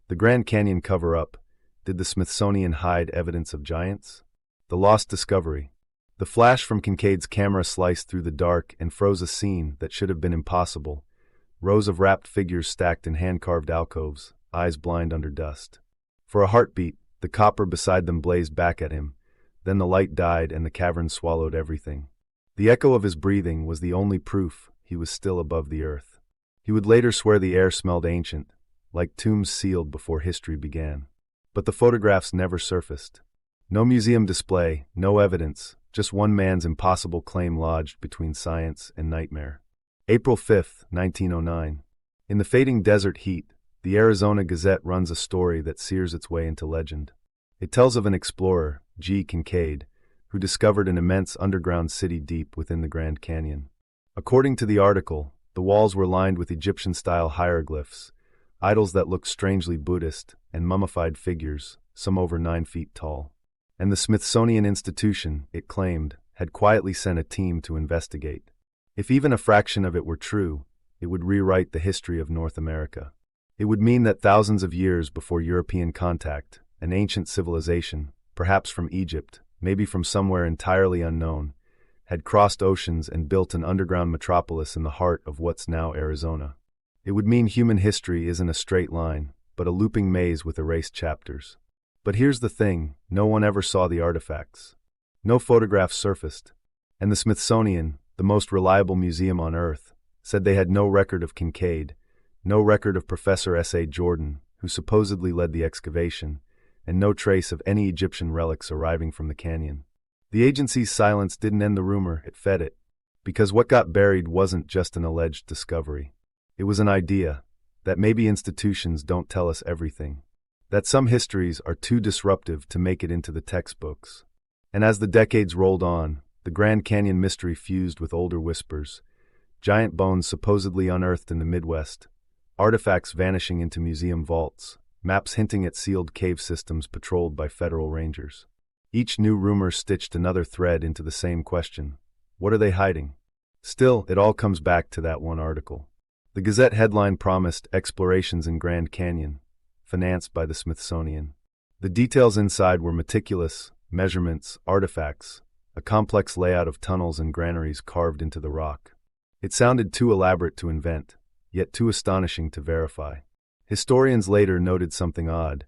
The Grand Canyon cover-up. Did the Smithsonian hide evidence of giants? The lost discovery. The flash from Kincaid's camera sliced through the dark and froze a scene that should have been impossible. Rows of wrapped figures stacked in hand-carved alcoves, eyes blind under dust. For a heartbeat, the copper beside them blazed back at him. Then the light died and the cavern swallowed everything. The echo of his breathing was the only proof he was still above the earth. He would later swear the air smelled ancient, like tombs sealed before history began. But the photographs never surfaced. No museum display, no evidence, just one man's impossible claim lodged between science and nightmare. April 5, 1909. In the fading desert heat, the Arizona Gazette runs a story that sears its way into legend. It tells of an explorer, G. Kincaid, who discovered an immense underground city deep within the Grand Canyon. According to the article, the walls were lined with Egyptian-style hieroglyphs, idols that looked strangely Buddhist, and mummified figures, some over 9 feet tall. And the Smithsonian Institution, it claimed, had quietly sent a team to investigate. If even a fraction of it were true, it would rewrite the history of North America. It would mean that thousands of years before European contact, an ancient civilization, perhaps from Egypt, maybe from somewhere entirely unknown, had crossed oceans and built an underground metropolis in the heart of what's now Arizona. It would mean human history isn't a straight line, but a looping maze with erased chapters. But here's the thing, no one ever saw the artifacts. No photographs surfaced. And the Smithsonian, the most reliable museum on Earth, said they had no record of Kincaid, no record of Professor S.A. Jordan, who supposedly led the excavation, and no trace of any Egyptian relics arriving from the canyon. The agency's silence didn't end the rumor, it fed it. Because what got buried wasn't just an alleged discovery. It was an idea that maybe institutions don't tell us everything, that some histories are too disruptive to make it into the textbooks. And as the decades rolled on, the Grand Canyon mystery fused with older whispers, giant bones supposedly unearthed in the Midwest, artifacts vanishing into museum vaults, maps hinting at sealed cave systems patrolled by federal rangers. Each new rumor stitched another thread into the same question. What are they hiding? Still, it all comes back to that one article. The Gazette headline promised explorations in Grand Canyon, financed by the Smithsonian. The details inside were meticulous, measurements, artifacts, a complex layout of tunnels and granaries carved into the rock. It sounded too elaborate to invent, yet too astonishing to verify. Historians later noted something odd.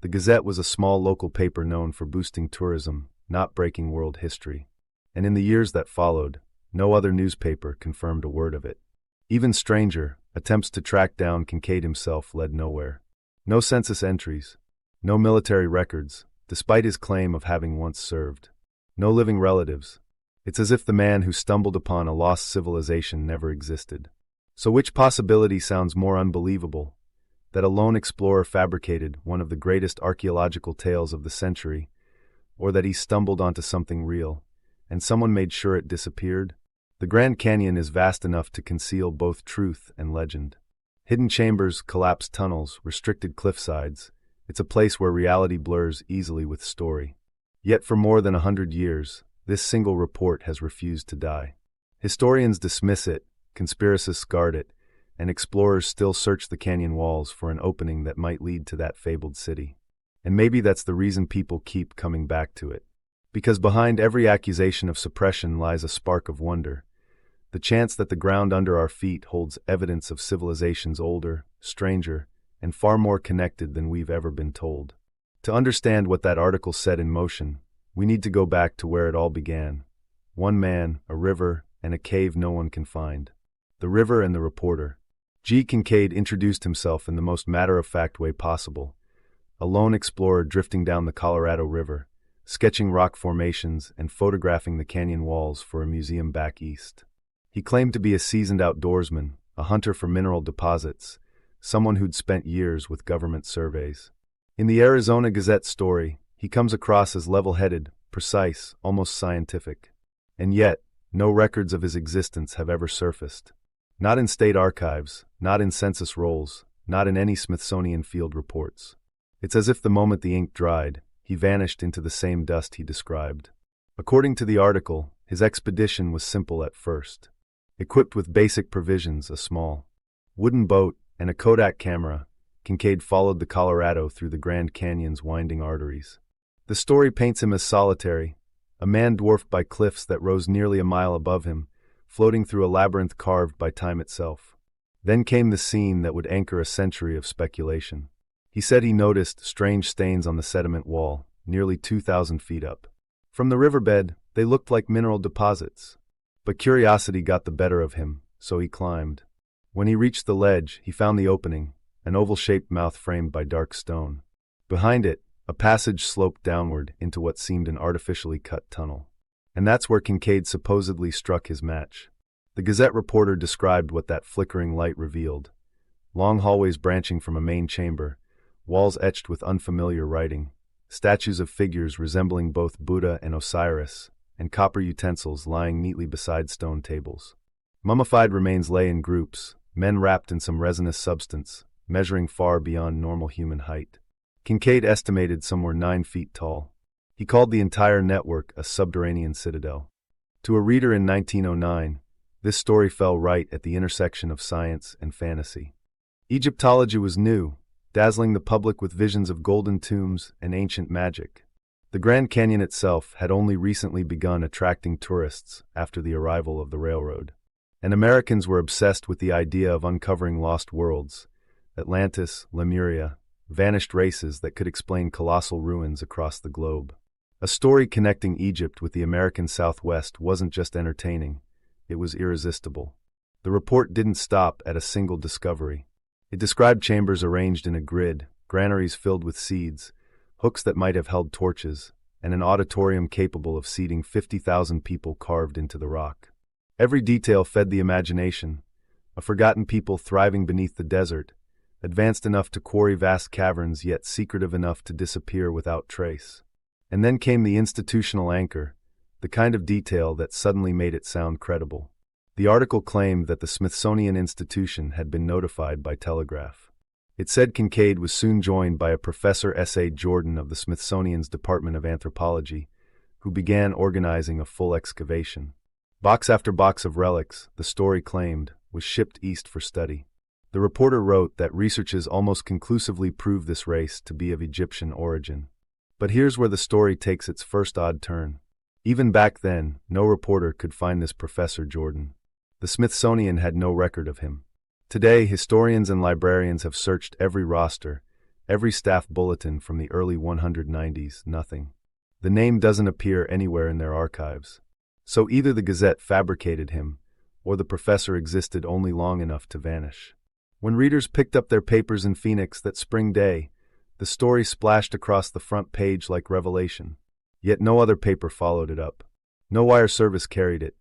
The Gazette was a small local paper known for boosting tourism, not breaking world history. And in the years that followed, no other newspaper confirmed a word of it. Even stranger, attempts to track down Kincaid himself led nowhere. No census entries, no military records, despite his claim of having once served. No living relatives. It's as if the man who stumbled upon a lost civilization never existed. So which possibility sounds more unbelievable? That a lone explorer fabricated one of the greatest archaeological tales of the century, or that he stumbled onto something real, and someone made sure it disappeared? The Grand Canyon is vast enough to conceal both truth and legend. Hidden chambers, collapsed tunnels, restricted cliffsides. It's a place where reality blurs easily with story. Yet for more than 100 years, this single report has refused to die. Historians dismiss it, conspiracists guard it, and explorers still search the canyon walls for an opening that might lead to that fabled city. And maybe that's the reason people keep coming back to it. Because behind every accusation of suppression lies a spark of wonder. The chance that the ground under our feet holds evidence of civilizations older, stranger, and far more connected than we've ever been told. To understand what that article set in motion, we need to go back to where it all began. One man, a river, and a cave no one can find. The river and the reporter. G. Kincaid introduced himself in the most matter-of-fact way possible. A lone explorer drifting down the Colorado River, sketching rock formations and photographing the canyon walls for a museum back east. He claimed to be a seasoned outdoorsman, a hunter for mineral deposits, someone who'd spent years with government surveys. In the Arizona Gazette story, he comes across as level-headed, precise, almost scientific. And yet, no records of his existence have ever surfaced. Not in state archives, not in census rolls, not in any Smithsonian field reports. It's as if the moment the ink dried, he vanished into the same dust he described. According to the article, his expedition was simple at first. Equipped with basic provisions, a small wooden boat, and a Kodak camera, Kincaid followed the Colorado through the Grand Canyon's winding arteries. The story paints him as solitary, a man dwarfed by cliffs that rose nearly a mile above him, floating through a labyrinth carved by time itself. Then came the scene that would anchor a century of speculation. He said he noticed strange stains on the sediment wall, nearly 2,000 feet up. From the riverbed, they looked like mineral deposits. But curiosity got the better of him, so he climbed. When he reached the ledge, he found the opening, an oval-shaped mouth framed by dark stone. Behind it, a passage sloped downward into what seemed an artificially cut tunnel. And that's where Kincaid supposedly struck his match. The Gazette reporter described what that flickering light revealed. Long hallways branching from a main chamber, walls etched with unfamiliar writing, statues of figures resembling both Buddha and Osiris, and copper utensils lying neatly beside stone tables. Mummified remains lay in groups, men wrapped in some resinous substance, measuring far beyond normal human height. Kincaid estimated some were 9 feet tall. He called the entire network a subterranean citadel. To a reader in 1909, this story fell right at the intersection of science and fantasy. Egyptology was new, dazzling the public with visions of golden tombs and ancient magic. The Grand Canyon itself had only recently begun attracting tourists after the arrival of the railroad. And Americans were obsessed with the idea of uncovering lost worlds, Atlantis, Lemuria, vanished races that could explain colossal ruins across the globe. A story connecting Egypt with the American Southwest wasn't just entertaining, it was irresistible. The report didn't stop at a single discovery. It described chambers arranged in a grid, granaries filled with seeds, hooks that might have held torches, and an auditorium capable of seating 50,000 people carved into the rock. Every detail fed the imagination, a forgotten people thriving beneath the desert, advanced enough to quarry vast caverns yet secretive enough to disappear without trace. And then came the institutional anchor, the kind of detail that suddenly made it sound credible. The article claimed that the Smithsonian institution had been notified by telegraph. It said Kincaid was soon joined by a Professor S.A. Jordan of the Smithsonian's Department of Anthropology, who began organizing a full excavation. Box after box of relics, the story claimed, was shipped east for study. The reporter wrote that researches almost conclusively prove this race to be of Egyptian origin. But here's where the story takes its first odd turn. Even back then, no reporter could find this Professor Jordan. The Smithsonian had no record of him. Today, historians and librarians have searched every roster, every staff bulletin from the early 190s, nothing. The name doesn't appear anywhere in their archives. So either the Gazette fabricated him, or the professor existed only long enough to vanish. When readers picked up their papers in Phoenix that spring day, the story splashed across the front page like revelation. Yet no other paper followed it up. No wire service carried it.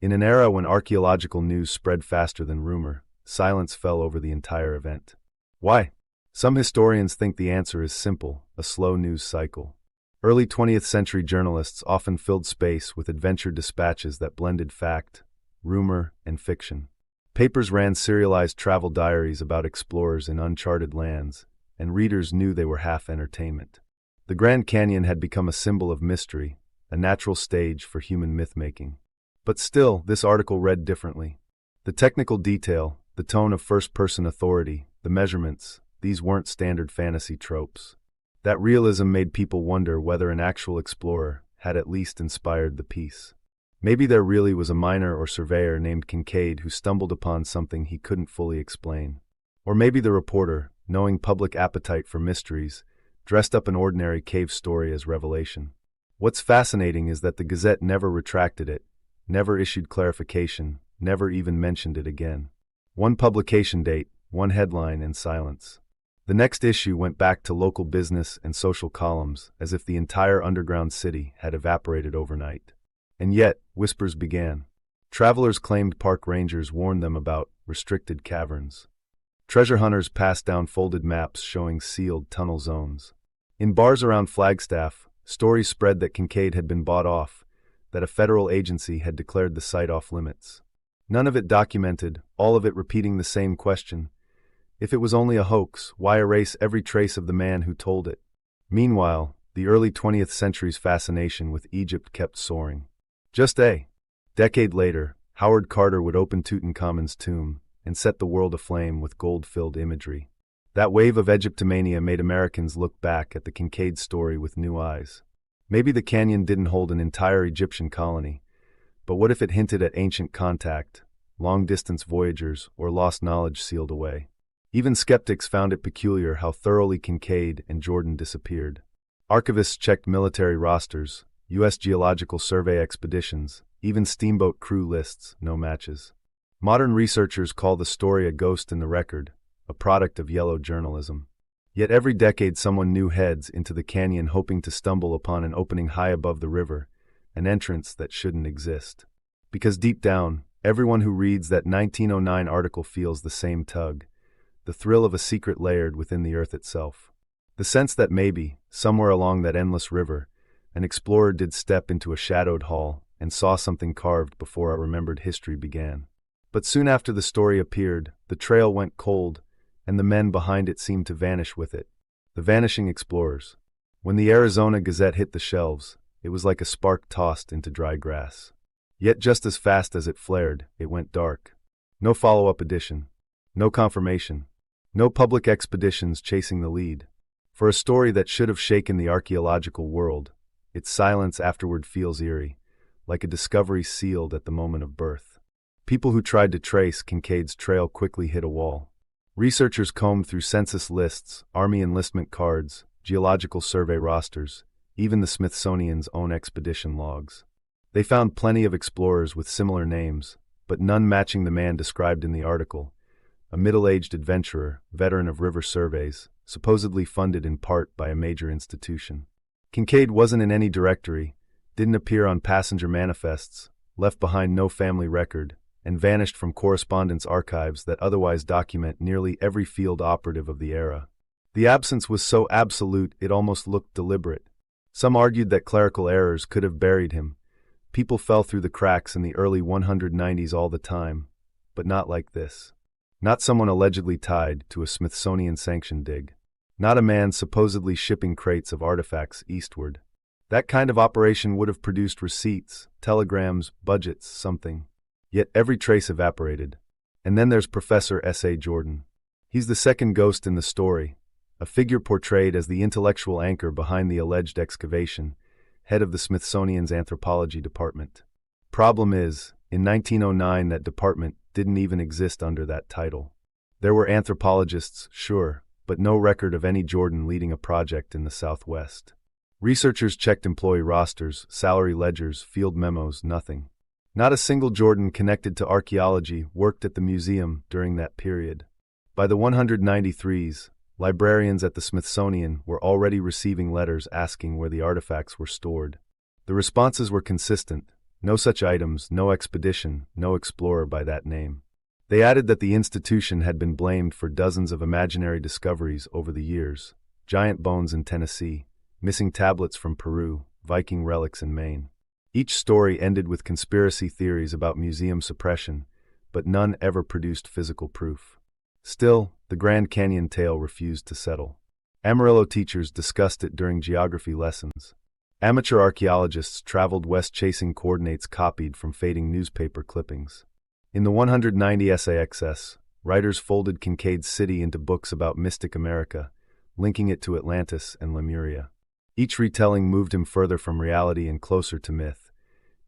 In an era when archaeological news spread faster than rumor, silence fell over the entire event. Why? Some historians think the answer is simple, a slow news cycle. Early 20th century journalists often filled space with adventure dispatches that blended fact, rumor, and fiction. Papers ran serialized travel diaries about explorers in uncharted lands, and readers knew they were half entertainment. The Grand Canyon had become a symbol of mystery, a natural stage for human myth-making. But still, this article read differently. The technical detail, the tone of first-person authority, the measurements, these weren't standard fantasy tropes. That realism made people wonder whether an actual explorer had at least inspired the piece. Maybe there really was a miner or surveyor named Kincaid who stumbled upon something he couldn't fully explain. Or maybe the reporter, knowing public appetite for mysteries, dressed up an ordinary cave story as revelation. What's fascinating is that the Gazette never retracted it, never issued clarification, never even mentioned it again. One publication date, one headline, and silence. The next issue went back to local business and social columns, as if the entire underground city had evaporated overnight. And yet, whispers began. Travelers claimed park rangers warned them about restricted caverns. Treasure hunters passed down folded maps showing sealed tunnel zones. In bars around Flagstaff, stories spread that Kincaid had been bought off, that a federal agency had declared the site off limits. None of it documented, all of it repeating the same question. If it was only a hoax, why erase every trace of the man who told it? Meanwhile, the early 20th century's fascination with Egypt kept soaring. Just a decade later, Howard Carter would open Tutankhamun's tomb and set the world aflame with gold-filled imagery. That wave of Egyptomania made Americans look back at the Kincaid story with new eyes. Maybe the canyon didn't hold an entire Egyptian colony, but what if it hinted at ancient contact, long-distance voyagers, or lost knowledge sealed away? Even skeptics found it peculiar how thoroughly Kincaid and Jordan disappeared. Archivists checked military rosters, U.S. Geological Survey expeditions, even steamboat crew lists, no matches. Modern researchers call the story a ghost in the record, a product of yellow journalism. Yet every decade someone new heads into the canyon hoping to stumble upon an opening high above the river, an entrance that shouldn't exist. Because deep down, everyone who reads that 1909 article feels the same tug, the thrill of a secret layered within the earth itself. The sense that maybe, somewhere along that endless river, an explorer did step into a shadowed hall and saw something carved before a remembered history began. But soon after the story appeared, the trail went cold, and the men behind it seemed to vanish with it. The vanishing explorers. When the Arizona Gazette hit the shelves, it was like a spark tossed into dry grass. Yet just as fast as it flared, it went dark. No follow-up edition. No confirmation. No public expeditions chasing the lead. For a story that should have shaken the archaeological world, its silence afterward feels eerie, like a discovery sealed at the moment of birth. People who tried to trace Kincaid's trail quickly hit a wall. Researchers combed through census lists, army enlistment cards, geological survey rosters, even the Smithsonian's own expedition logs. They found plenty of explorers with similar names, but none matching the man described in the article, a middle-aged adventurer, veteran of river surveys, supposedly funded in part by a major institution. Kincaid wasn't in any directory, didn't appear on passenger manifests, left behind no family record, and vanished from correspondence archives that otherwise document nearly every field operative of the era. The absence was so absolute it almost looked deliberate. Some argued that clerical errors could have buried him. People fell through the cracks in the early 190s all the time, but not like this. Not someone allegedly tied to a Smithsonian-sanctioned dig. Not a man supposedly shipping crates of artifacts eastward. That kind of operation would have produced receipts, telegrams, budgets, something. Yet every trace evaporated. And then there's Professor S.A. Jordan. He's the second ghost in the story, a figure portrayed as the intellectual anchor behind the alleged excavation, head of the Smithsonian's anthropology department. Problem is, in 1909 that department didn't even exist under that title. There were anthropologists, sure, but no record of any Jordan leading a project in the Southwest. Researchers checked employee rosters, salary ledgers, field memos, nothing. Not a single Jordan connected to archaeology worked at the museum during that period. By the 193s, librarians at the Smithsonian were already receiving letters asking where the artifacts were stored. The responses were consistent: no such items, no expedition, no explorer by that name. They added that the institution had been blamed for dozens of imaginary discoveries over the years: giant bones in Tennessee, missing tablets from Peru, Viking relics in Maine. Each story ended with conspiracy theories about museum suppression, but none ever produced physical proof. Still, the Grand Canyon tale refused to settle. Amarillo teachers discussed it during geography lessons. Amateur archaeologists traveled west chasing coordinates copied from fading newspaper clippings. In the 190 SAXS, writers folded Kincaid's city into books about mystic America, linking it to Atlantis and Lemuria. Each retelling moved him further from reality and closer to myth.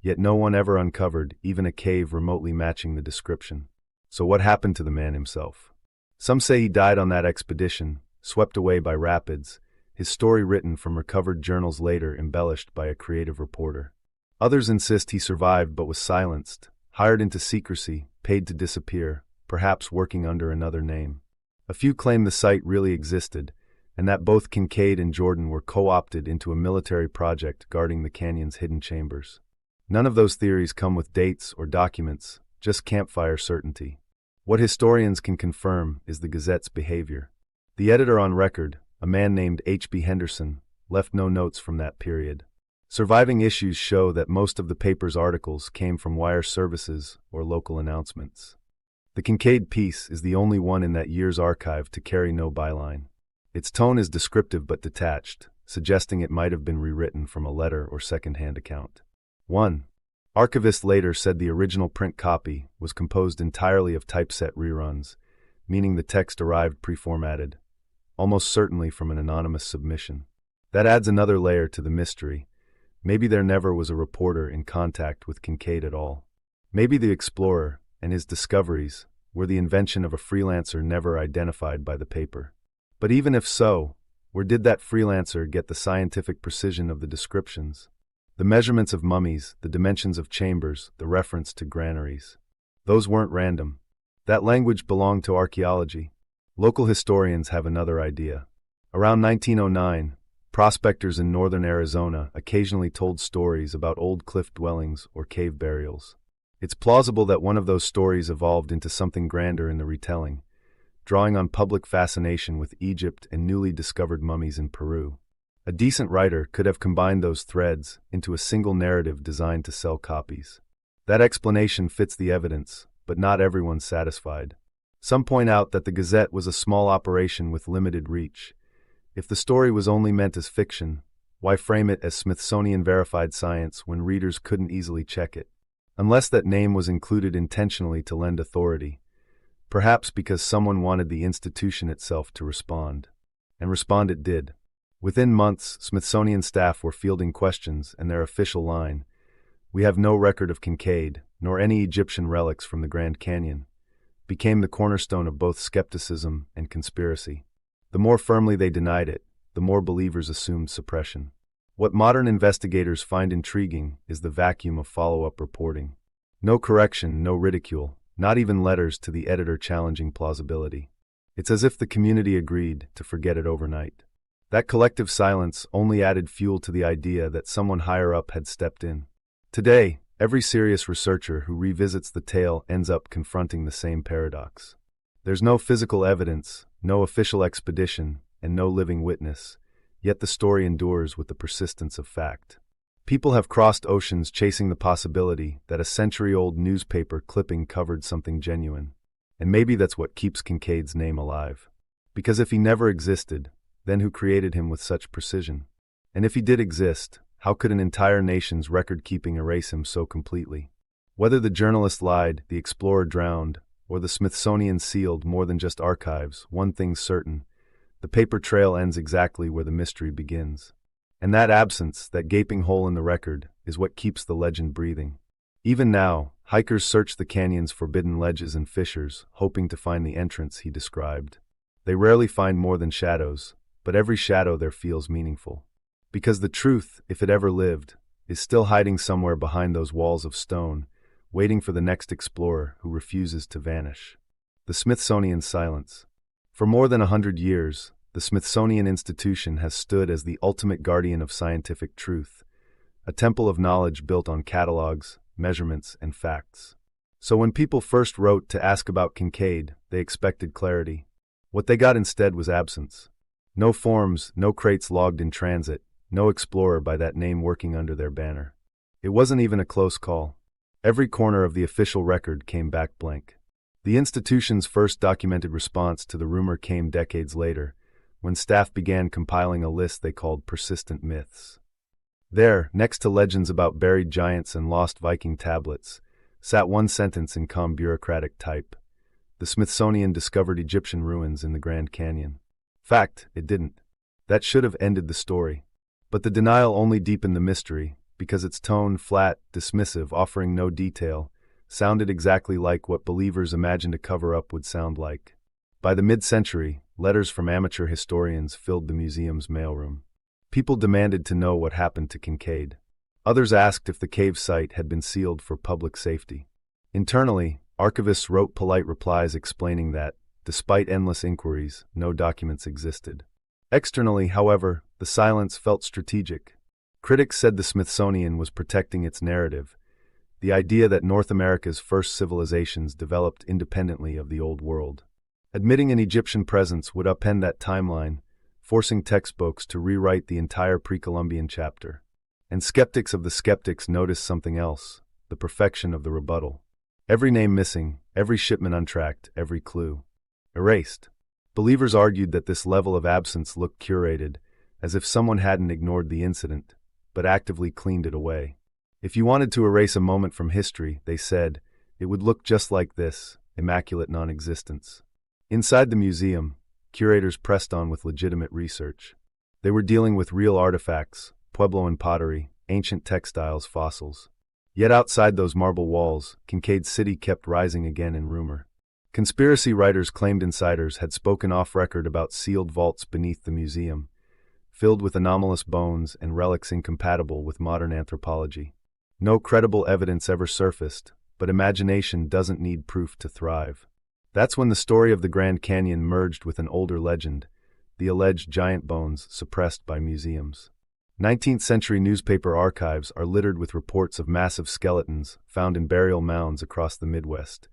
Yet no one ever uncovered even a cave remotely matching the description. So what happened to the man himself? Some say he died on that expedition, swept away by rapids, his story written from recovered journals later embellished by a creative reporter. Others insist he survived but was silenced, hired into secrecy, paid to disappear, perhaps working under another name. A few claim the site really existed, and that both Kincaid and Jordan were co-opted into a military project guarding the canyon's hidden chambers. None of those theories come with dates or documents, just campfire certainty. What historians can confirm is the Gazette's behavior. The editor on record, a man named H.B. Henderson, left no notes from that period. Surviving issues show that most of the paper's articles came from wire services or local announcements. The Kincaid piece is the only one in that year's archive to carry no byline. Its tone is descriptive but detached, suggesting it might have been rewritten from a letter or second-hand account. 1. Archivists later said the original print copy was composed entirely of typeset reruns, meaning the text arrived pre-formatted. almost certainly from an anonymous submission. That adds another layer to the mystery. Maybe there never was a reporter in contact with Kincaid at all. Maybe the explorer and his discoveries were the invention of a freelancer never identified by the paper. But even if so, where did that freelancer get the scientific precision of the descriptions? The measurements of mummies, the dimensions of chambers, the reference to granaries. Those weren't random. That language belonged to archaeology. Local historians have another idea. Around 1909, prospectors in northern Arizona occasionally told stories about old cliff dwellings or cave burials. It's plausible that one of those stories evolved into something grander in the retelling, drawing on public fascination with Egypt and newly discovered mummies in Peru. A decent writer could have combined those threads into a single narrative designed to sell copies. That explanation fits the evidence, but not everyone's satisfied. Some point out that the Gazette was a small operation with limited reach. If the story was only meant as fiction, why frame it as Smithsonian verified science when readers couldn't easily check it? Unless that name was included intentionally to lend authority. Perhaps because someone wanted the institution itself to respond. And respond it did. Within months, Smithsonian staff were fielding questions, and their official line, "We have no record of Kincaid, nor any Egyptian relics from the Grand Canyon," became the cornerstone of both skepticism and conspiracy. The more firmly they denied it, the more believers assumed suppression. What modern investigators find intriguing is the vacuum of follow-up reporting. No correction, no ridicule, not even letters to the editor challenging plausibility. It's as if the community agreed to forget it overnight. That collective silence only added fuel to the idea that someone higher up had stepped in. Today, every serious researcher who revisits the tale ends up confronting the same paradox. There's no physical evidence, no official expedition, and no living witness, yet the story endures with the persistence of fact. People have crossed oceans chasing the possibility that a century-old newspaper clipping covered something genuine. And maybe that's what keeps Kincaid's name alive. Because if he never existed, then who created him with such precision? And if he did exist, how could an entire nation's record-keeping erase him so completely? Whether the journalist lied, the explorer drowned, or the Smithsonian sealed more than just archives, one thing's certain: the paper trail ends exactly where the mystery begins. And that absence, that gaping hole in the record, is what keeps the legend breathing. Even now, hikers search the canyon's forbidden ledges and fissures, hoping to find the entrance he described. They rarely find more than shadows, but every shadow there feels meaningful. Because the truth, if it ever lived, is still hiding somewhere behind those walls of stone, waiting for the next explorer who refuses to vanish. The Smithsonian silence. For more than 100 years, the Smithsonian Institution has stood as the ultimate guardian of scientific truth, a temple of knowledge built on catalogs, measurements, and facts. So when people first wrote to ask about Kincaid, they expected clarity. What they got instead was absence. No forms, no crates logged in transit, no explorer by that name working under their banner. It wasn't even a close call. Every corner of the official record came back blank. The institution's first documented response to the rumor came decades later, when staff began compiling a list they called persistent myths. There, next to legends about buried giants and lost Viking tablets, sat one sentence in calm bureaucratic type: "The Smithsonian discovered Egyptian ruins in the Grand Canyon." Fact, it didn't. That should have ended the story. But the denial only deepened the mystery, because its tone, flat, dismissive, offering no detail, sounded exactly like what believers imagined a cover-up would sound like. By the mid-century, letters from amateur historians filled the museum's mailroom. People demanded to know what happened to Kincaid. Others asked if the cave site had been sealed for public safety. Internally, archivists wrote polite replies explaining that, despite endless inquiries, no documents existed. Externally, however, the silence felt strategic. Critics said the Smithsonian was protecting its narrative, the idea that North America's first civilizations developed independently of the Old World. Admitting an Egyptian presence would upend that timeline, forcing textbooks to rewrite the entire Pre-Columbian chapter. And skeptics of the skeptics noticed something else: the perfection of the rebuttal. Every name missing, every shipment untracked, every clue erased. Believers argued that this level of absence looked curated, as if someone hadn't ignored the incident, but actively cleaned it away. If you wanted to erase a moment from history, they said, it would look just like this: immaculate non-existence. Inside the museum, curators pressed on with legitimate research. They were dealing with real artifacts, Puebloan pottery, ancient textiles, fossils. Yet outside those marble walls, Kincaid's city kept rising again in rumor. Conspiracy writers claimed insiders had spoken off-record about sealed vaults beneath the museum, filled with anomalous bones and relics incompatible with modern anthropology. No credible evidence ever surfaced, but imagination doesn't need proof to thrive. That's when the story of the Grand Canyon merged with an older legend, the alleged giant bones suppressed by museums. 19th-century newspaper archives are littered with reports of massive skeletons found in burial mounds across the Midwest.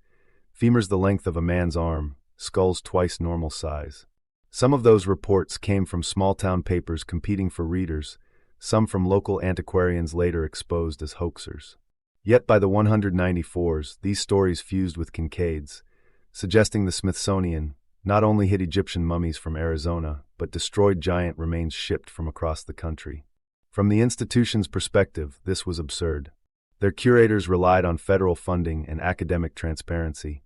Femurs the length of a man's arm, skulls twice normal size. Some of those reports came from small-town papers competing for readers, some from local antiquarians later exposed as hoaxers. Yet by the 194s, these stories fused with Kincaid's, suggesting the Smithsonian not only hid Egyptian mummies from Arizona, but destroyed giant remains shipped from across the country. From the institution's perspective, this was absurd. Their curators relied on federal funding and academic transparency.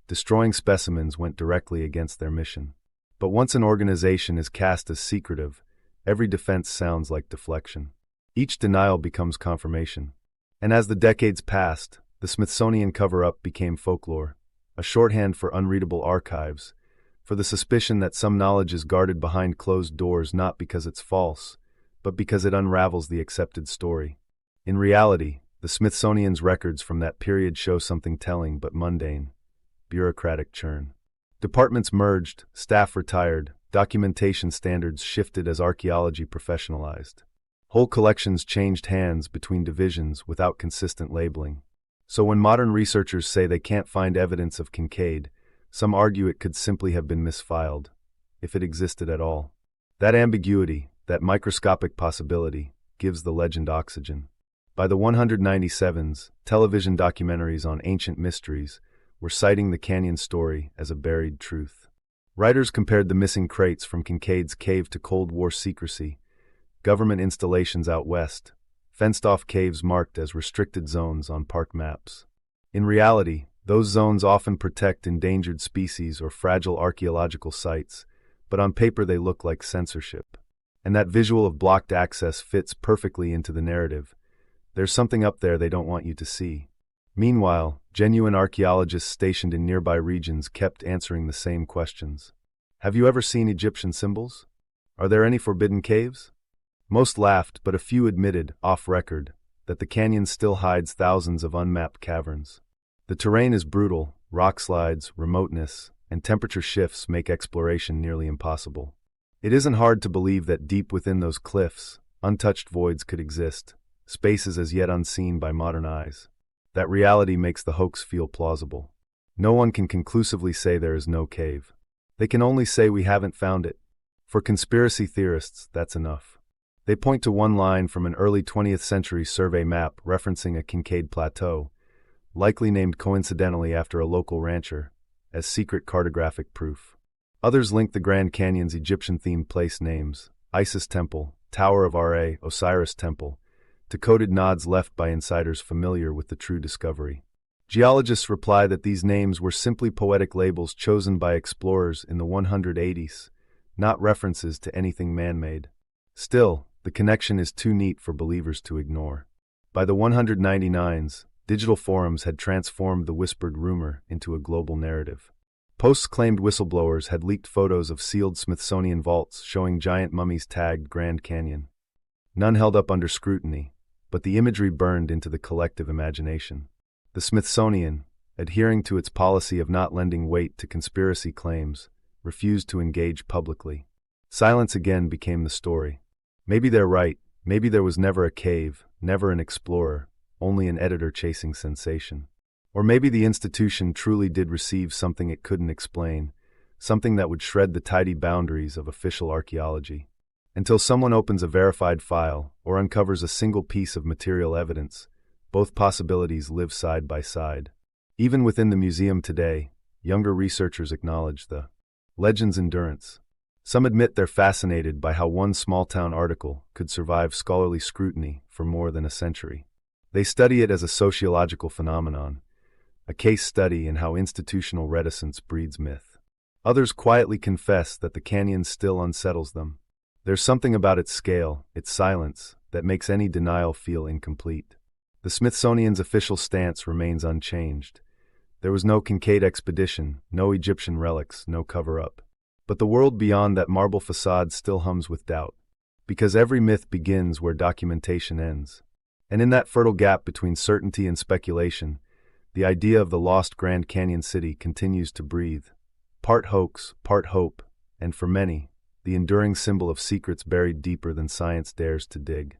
Destroying specimens went directly against their mission. But once an organization is cast as secretive, every defense sounds like deflection. Each denial becomes confirmation. And as the decades passed, the Smithsonian cover-up became folklore, a shorthand for unreadable archives, for the suspicion that some knowledge is guarded behind closed doors not because it's false, but because it unravels the accepted story. In reality, the Smithsonian's records from that period show something telling but mundane: bureaucratic churn. Departments merged, staff retired, documentation standards shifted as archaeology professionalized. Whole collections changed hands between divisions without consistent labeling. So when modern researchers say they can't find evidence of Kincaid, some argue it could simply have been misfiled, if it existed at all. That ambiguity, that microscopic possibility, gives the legend oxygen. By the 197s, television documentaries on ancient mysteries were citing the canyon story as a buried truth. Writers compared the missing crates from Kincaid's cave to Cold War secrecy, government installations out west, fenced-off caves marked as restricted zones on park maps. In reality, those zones often protect endangered species or fragile archaeological sites, but on paper they look like censorship. And that visual of blocked access fits perfectly into the narrative. There's something up there they don't want you to see. Meanwhile, genuine archaeologists stationed in nearby regions kept answering the same questions. Have you ever seen Egyptian symbols? Are there any forbidden caves? Most laughed, but a few admitted, off-record, that the canyon still hides thousands of unmapped caverns. The terrain is brutal, rock slides, remoteness, and temperature shifts make exploration nearly impossible. It isn't hard to believe that deep within those cliffs, untouched voids could exist, spaces as yet unseen by modern eyes. That reality makes the hoax feel plausible. No one can conclusively say there is no cave. They can only say we haven't found it. For conspiracy theorists, that's enough. They point to one line from an early 20th century survey map referencing a Kincaid plateau, likely named coincidentally after a local rancher, as secret cartographic proof. Others link the Grand Canyon's Egyptian-themed place names, Isis Temple, Tower of Ra, Osiris Temple, to coded nods left by insiders familiar with the true discovery. Geologists reply that these names were simply poetic labels chosen by explorers in the 180s, not references to anything man-made. Still, the connection is too neat for believers to ignore. By the 199s, digital forums had transformed the whispered rumor into a global narrative. Posts claimed whistleblowers had leaked photos of sealed Smithsonian vaults showing giant mummies tagged Grand Canyon. None held up under scrutiny, but the imagery burned into the collective imagination. The Smithsonian, adhering to its policy of not lending weight to conspiracy claims, refused to engage publicly. Silence again became the story. Maybe they're right, maybe there was never a cave, never an explorer, only an editor chasing sensation. Or maybe the institution truly did receive something it couldn't explain, something that would shred the tidy boundaries of official archaeology. Until someone opens a verified file or uncovers a single piece of material evidence, both possibilities live side by side. Even within the museum today, younger researchers acknowledge the legend's endurance. Some admit they're fascinated by how one small-town article could survive scholarly scrutiny for more than a century. They study it as a sociological phenomenon, a case study in how institutional reticence breeds myth. Others quietly confess that the canyon still unsettles them. There's something about its scale, its silence, that makes any denial feel incomplete. The Smithsonian's official stance remains unchanged. There was no Kincaid Expedition, no Egyptian relics, no cover-up. But the world beyond that marble facade still hums with doubt. Because every myth begins where documentation ends. And in that fertile gap between certainty and speculation, the idea of the lost Grand Canyon city continues to breathe. Part hoax, part hope, and for many, the enduring symbol of secrets buried deeper than science dares to dig.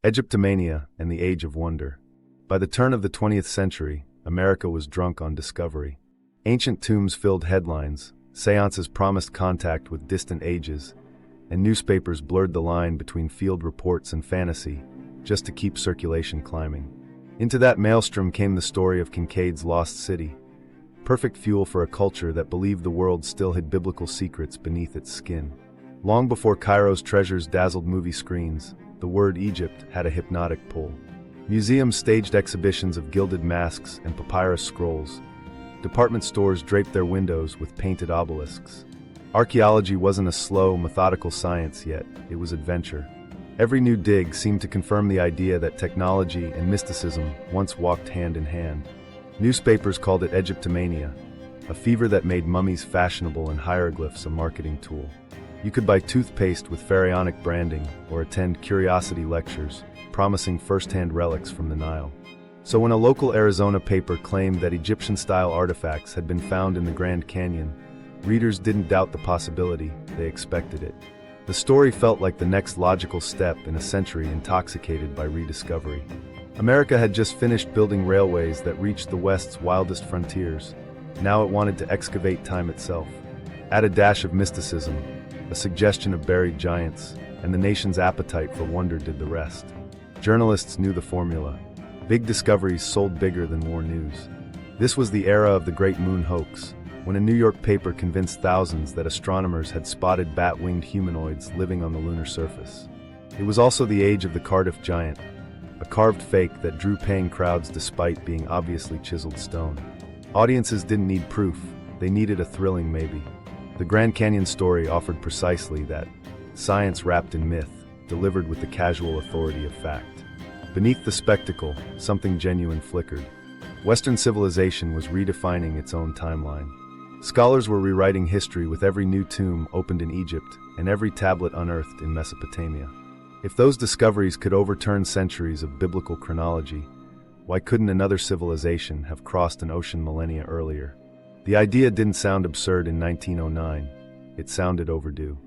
Egyptomania and the Age of Wonder. By the turn of the 20th century, America was drunk on discovery. Ancient tombs filled headlines, seances promised contact with distant ages, and newspapers blurred the line between field reports and fantasy, just to keep circulation climbing. Into that maelstrom came the story of Kincaid's lost city, perfect fuel for a culture that believed the world still hid biblical secrets beneath its skin. Long before Cairo's treasures dazzled movie screens, the word Egypt had a hypnotic pull. Museums staged exhibitions of gilded masks and papyrus scrolls. Department stores draped their windows with painted obelisks. Archaeology wasn't a slow, methodical science yet, it was adventure. Every new dig seemed to confirm the idea that technology and mysticism once walked hand in hand. Newspapers called it Egyptomania, a fever that made mummies fashionable and hieroglyphs a marketing tool. You could buy toothpaste with pharaonic branding or attend curiosity lectures, promising first-hand relics from the Nile. So when a local Arizona paper claimed that Egyptian-style artifacts had been found in the Grand Canyon, readers didn't doubt the possibility, they expected it. The story felt like the next logical step in a century intoxicated by rediscovery. America had just finished building railways that reached the West's wildest frontiers. Now it wanted to excavate time itself. Add a dash of mysticism, a suggestion of buried giants, and the nation's appetite for wonder did the rest. Journalists knew the formula. Big discoveries sold bigger than more news. This was the era of the Great Moon Hoax, when a New York paper convinced thousands that astronomers had spotted bat-winged humanoids living on the lunar surface. It was also the age of the Cardiff Giant, a carved fake that drew paying crowds despite being obviously chiseled stone. Audiences didn't need proof, they needed a thrilling maybe. The Grand Canyon story offered precisely that: science wrapped in myth, delivered with the casual authority of fact. Beneath the spectacle, something genuine flickered. Western civilization was redefining its own timeline. Scholars were rewriting history with every new tomb opened in Egypt and every tablet unearthed in Mesopotamia. If those discoveries could overturn centuries of biblical chronology, why couldn't another civilization have crossed an ocean millennia earlier? The idea didn't sound absurd in 1909, it sounded overdue.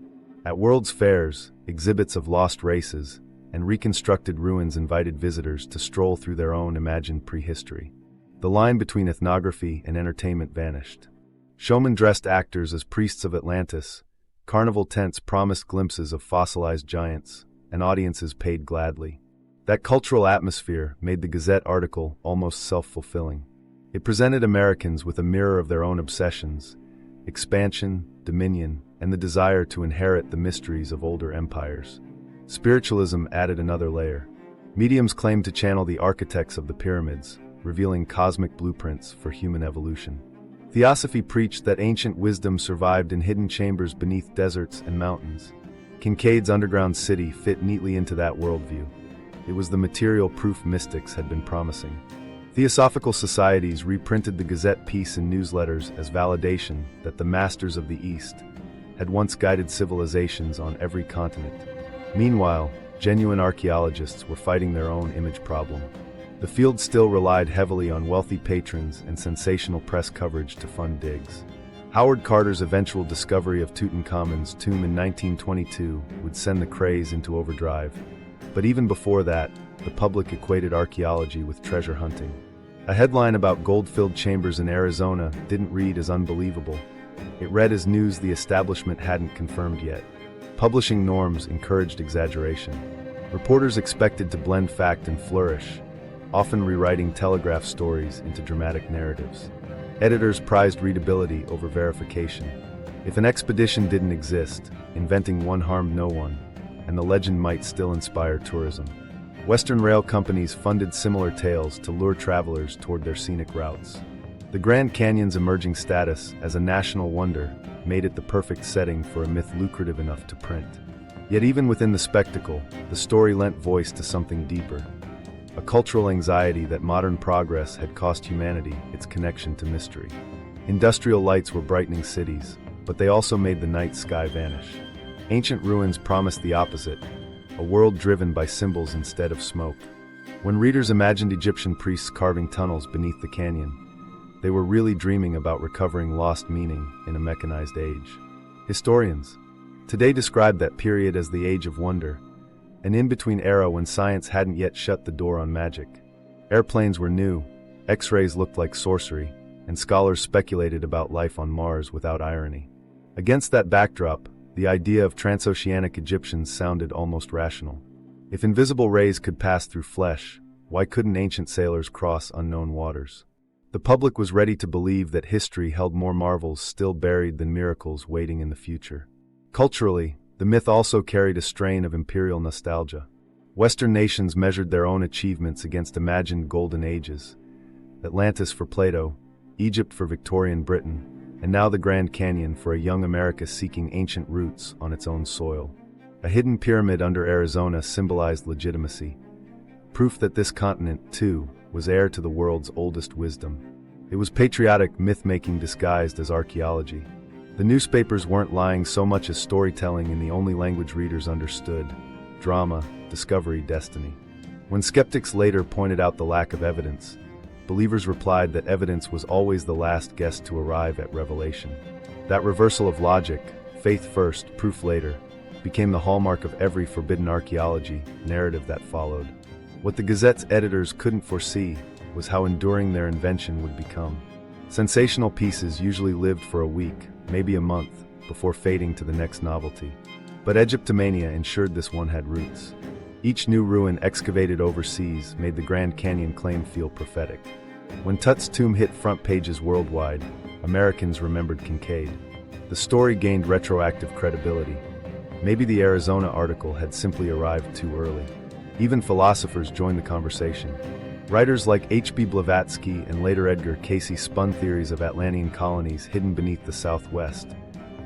At world's fairs, exhibits of lost races and reconstructed ruins invited visitors to stroll through their own imagined prehistory. The line between ethnography and entertainment vanished. Showmen dressed actors as priests of Atlantis, carnival tents promised glimpses of fossilized giants, and audiences paid gladly. That cultural atmosphere made the Gazette article almost self-fulfilling. It presented Americans with a mirror of their own obsessions: expansion, dominion, and the desire to inherit the mysteries of older empires. Spiritualism added another layer. Mediums claimed to channel the architects of the pyramids, revealing cosmic blueprints for human evolution. Theosophy preached that ancient wisdom survived in hidden chambers beneath deserts and mountains. Kincaid's underground city fit neatly into that worldview. It was the material proof mystics had been promising. Theosophical societies reprinted the Gazette piece in newsletters as validation that the masters of the East had once guided civilizations on every continent. Meanwhile, genuine archaeologists were fighting their own image problem. The field still relied heavily on wealthy patrons and sensational press coverage to fund digs. Howard Carter's eventual discovery of Tutankhamun's tomb in 1922 would send the craze into overdrive. But even before that, the public equated archaeology with treasure hunting. A headline about gold-filled chambers in Arizona didn't read as unbelievable. It read as news the establishment hadn't confirmed yet. Publishing norms encouraged exaggeration. Reporters expected to blend fact and flourish, often rewriting telegraph stories into dramatic narratives. Editors prized readability over verification. If an expedition didn't exist, inventing one harmed no one, and the legend might still inspire tourism. Western rail companies funded similar tales to lure travelers toward their scenic routes. The Grand Canyon's emerging status as a national wonder made it the perfect setting for a myth lucrative enough to print. Yet even within the spectacle, the story lent voice to something deeper. A cultural anxiety that modern progress had cost humanity its connection to mystery. Industrial lights were brightening cities, but they also made the night sky vanish. Ancient ruins promised the opposite, a world driven by symbols instead of smoke. When readers imagined Egyptian priests carving tunnels beneath the canyon, they were really dreaming about recovering lost meaning in a mechanized age. Historians today describe that period as the Age of Wonder, an in-between era when science hadn't yet shut the door on magic. Airplanes were new, X-rays looked like sorcery, and scholars speculated about life on Mars without irony. Against that backdrop, the idea of transoceanic Egyptians sounded almost rational. If invisible rays could pass through flesh, why couldn't ancient sailors cross unknown waters? The public was ready to believe that history held more marvels still buried than miracles waiting in the future. Culturally, the myth also carried a strain of imperial nostalgia. Western nations measured their own achievements against imagined golden ages. Atlantis for Plato, Egypt for Victorian Britain, and now the Grand Canyon for a young America seeking ancient roots on its own soil. A hidden pyramid under Arizona symbolized legitimacy, proof that this continent, too, was heir to the world's oldest wisdom. It was patriotic myth-making disguised as archaeology. The newspapers weren't lying so much as storytelling in the only language readers understood: drama, discovery, destiny. When skeptics later pointed out the lack of evidence, believers replied that evidence was always the last guest to arrive at revelation. That reversal of logic, faith first, proof later, became the hallmark of every forbidden archaeology narrative that followed. What the Gazette's editors couldn't foresee was how enduring their invention would become. Sensational pieces usually lived for a week, maybe a month, before fading to the next novelty. But Egyptomania ensured this one had roots. Each new ruin excavated overseas made the Grand Canyon claim feel prophetic. When Tut's tomb hit front pages worldwide, Americans remembered Kincaid. The story gained retroactive credibility. Maybe the Arizona article had simply arrived too early. Even philosophers joined the conversation. Writers like H.B. Blavatsky and later Edgar Cayce spun theories of Atlantean colonies hidden beneath the Southwest,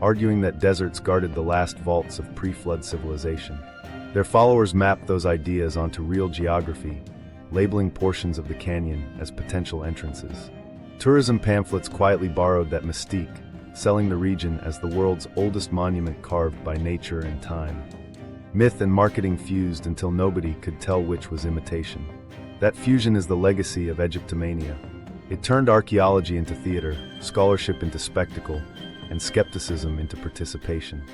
arguing that deserts guarded the last vaults of pre-flood civilization. Their followers mapped those ideas onto real geography, labeling portions of the canyon as potential entrances. Tourism pamphlets quietly borrowed that mystique, selling the region as the world's oldest monument carved by nature and time. Myth and marketing fused until nobody could tell which was imitation. That fusion is the legacy of Egyptomania. It turned archaeology into theater, scholarship into spectacle, and skepticism into participation.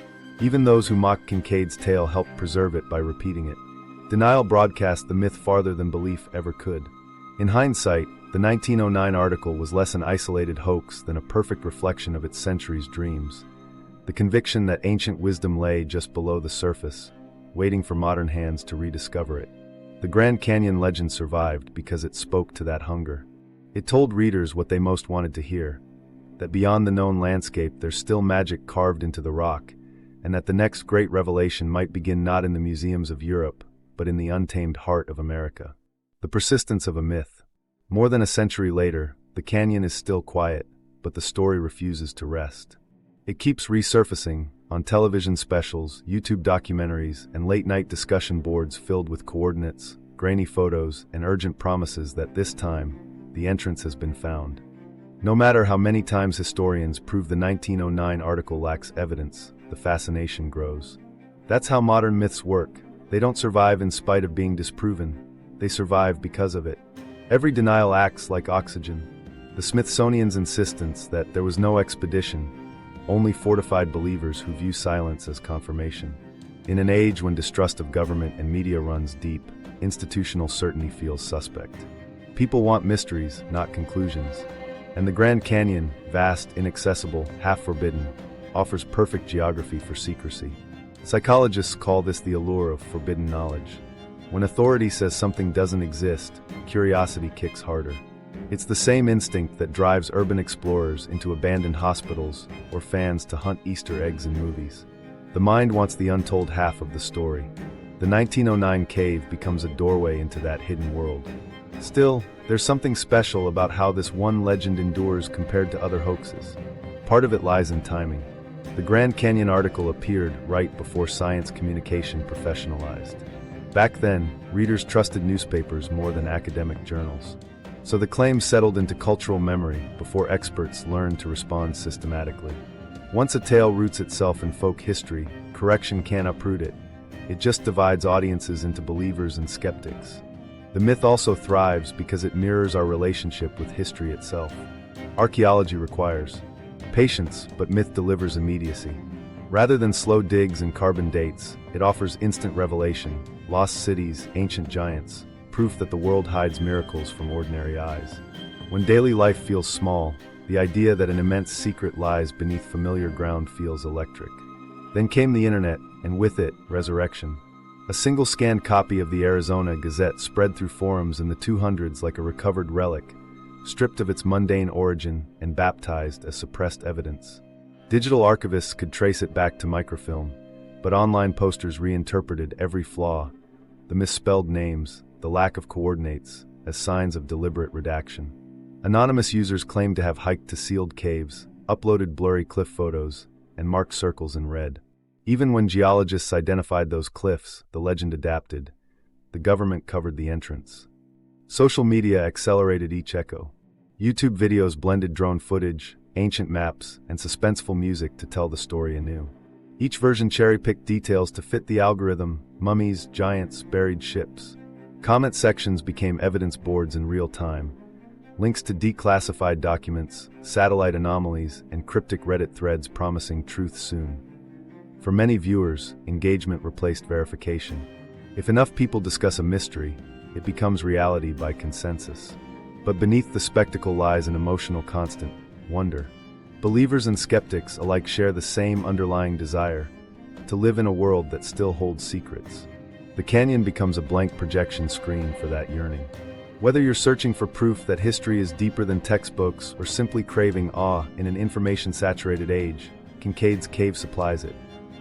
Even those who mocked Kincaid's tale helped preserve it by repeating it. Denial broadcast the myth farther than belief ever could. In hindsight, the 1909 article was less an isolated hoax than a perfect reflection of its century's dreams. The conviction that ancient wisdom lay just below the surface, waiting for modern hands to rediscover it. The Grand Canyon legend survived because it spoke to that hunger. It told readers what they most wanted to hear, that beyond the known landscape there's still magic carved into the rock, and that the next great revelation might begin not in the museums of Europe, but in the untamed heart of America. The persistence of a myth. More than a century later, the canyon is still quiet, but the story refuses to rest. It keeps resurfacing on television specials, YouTube documentaries, and late-night discussion boards filled with coordinates, grainy photos, and urgent promises that this time, the entrance has been found. No matter how many times historians prove the 1909 article lacks evidence, the fascination grows. That's how modern myths work. They don't survive in spite of being disproven. They survive because of it. Every denial acts like oxygen. The Smithsonian's insistence that there was no expedition only fortified believers who view silence as confirmation. In an age when distrust of government and media runs deep, institutional certainty feels suspect. People want mysteries, not conclusions. And the Grand Canyon, vast, inaccessible, half-forbidden, offers perfect geography for secrecy. Psychologists call this the allure of forbidden knowledge. When authority says something doesn't exist, curiosity kicks harder. It's the same instinct that drives urban explorers into abandoned hospitals or fans to hunt Easter eggs in movies. The mind wants the untold half of the story. The 1909 cave becomes a doorway into that hidden world. Still, there's something special about how this one legend endures compared to other hoaxes. Part of it lies in timing. The Grand Canyon article appeared right before science communication professionalized. Back then, readers trusted newspapers more than academic journals. So the claim settled into cultural memory before experts learned to respond systematically. Once a tale roots itself in folk history, correction can't uproot it. It just divides audiences into believers and skeptics. The myth also thrives because it mirrors our relationship with history itself. Archaeology requires patience, but myth delivers immediacy. Rather than slow digs and carbon dates, it offers instant revelation, lost cities, ancient giants, proof that the world hides miracles from ordinary eyes. When daily life feels small, the idea that an immense secret lies beneath familiar ground feels electric. Then came the internet, and with it, resurrection. A single scanned copy of the Arizona Gazette spread through forums in the 200s like a recovered relic, stripped of its mundane origin and baptized as suppressed evidence. Digital archivists could trace it back to microfilm, but online posters reinterpreted every flaw, the misspelled names, the lack of coordinates, as signs of deliberate redaction. Anonymous users claimed to have hiked to sealed caves, uploaded blurry cliff photos, and marked circles in red. Even when geologists identified those cliffs, the legend adapted. The government covered the entrance. Social media accelerated each echo. YouTube videos blended drone footage, ancient maps, and suspenseful music to tell the story anew. Each version cherry-picked details to fit the algorithm: mummies, giants, buried ships. Comment sections became evidence boards in real time. Links to declassified documents, satellite anomalies, and cryptic Reddit threads promising truth soon. For many viewers, engagement replaced verification. If enough people discuss a mystery, it becomes reality by consensus. But beneath the spectacle lies an emotional constant: wonder. Believers and skeptics alike share the same underlying desire: to live in a world that still holds secrets. The canyon becomes a blank projection screen for that yearning. Whether you're searching for proof that history is deeper than textbooks or simply craving awe in an information-saturated age, Kincaid's cave supplies it.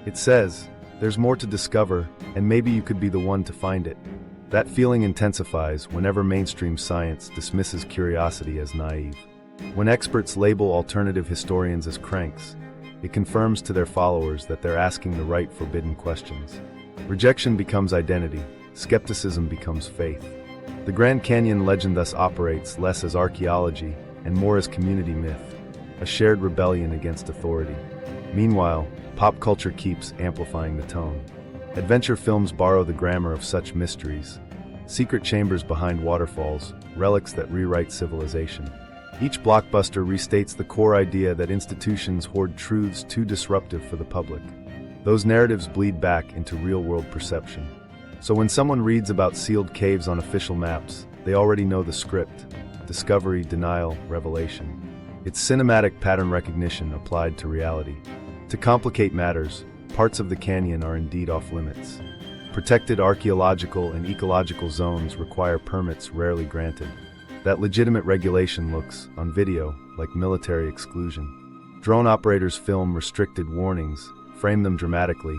It says, there's more to discover, and maybe you could be the one to find it. That feeling intensifies whenever mainstream science dismisses curiosity as naive. When experts label alternative historians as cranks, it confirms to their followers that they're asking the right forbidden questions. Rejection becomes identity, skepticism becomes faith. The Grand Canyon legend thus operates less as archaeology and more as community myth, a shared rebellion against authority. Meanwhile, pop culture keeps amplifying the tone. Adventure films borrow the grammar of such mysteries: secret chambers behind waterfalls, relics that rewrite civilization. Each blockbuster restates the core idea that institutions hoard truths too disruptive for the public. Those narratives bleed back into real-world perception. So when someone reads about sealed caves on official maps, they already know the script: discovery, denial, revelation. It's cinematic pattern recognition applied to reality. To complicate matters, parts of the canyon are indeed off-limits. Protected archaeological and ecological zones require permits rarely granted. That legitimate regulation looks, on video, like military exclusion. Drone operators film restricted warnings, frame them dramatically,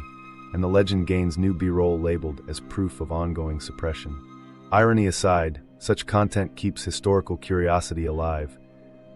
and the legend gains new B-roll labeled as proof of ongoing suppression. Irony aside, such content keeps historical curiosity alive.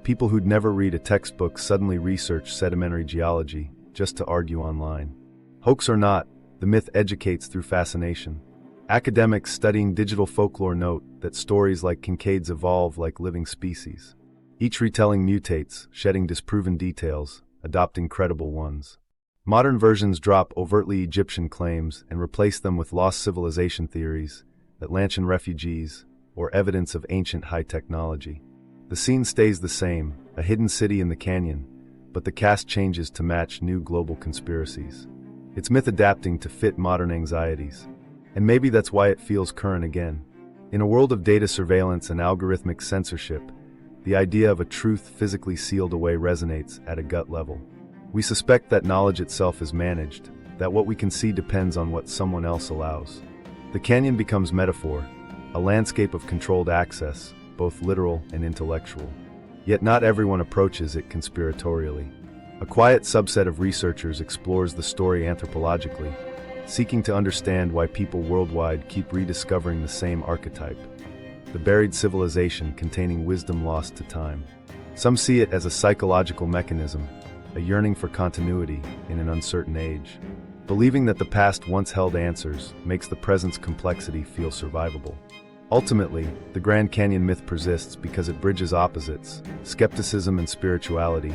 People who'd never read a textbook suddenly research sedimentary geology just to argue online. Hoax or not, the myth educates through fascination. Academics studying digital folklore note that stories like Kincaid's evolve like living species. Each retelling mutates, shedding disproven details, adopting credible ones. Modern versions drop overtly Egyptian claims and replace them with lost civilization theories, Atlantean refugees, or evidence of ancient high technology. The scene stays the same, a hidden city in the canyon, but the cast changes to match new global conspiracies. It's myth adapting to fit modern anxieties. And maybe that's why it feels current again. In a world of data surveillance and algorithmic censorship, the idea of a truth physically sealed away resonates at a gut level. We suspect that knowledge itself is managed, that what we can see depends on what someone else allows. The canyon becomes metaphor, a landscape of controlled access, both literal and intellectual. Yet not everyone approaches it conspiratorially. A quiet subset of researchers explores the story anthropologically, seeking to understand why people worldwide keep rediscovering the same archetype: the buried civilization containing wisdom lost to time. Some see it as a psychological mechanism, a yearning for continuity in an uncertain age. Believing that the past once held answers makes the present's complexity feel survivable. Ultimately, the Grand Canyon myth persists because it bridges opposites: skepticism and spirituality,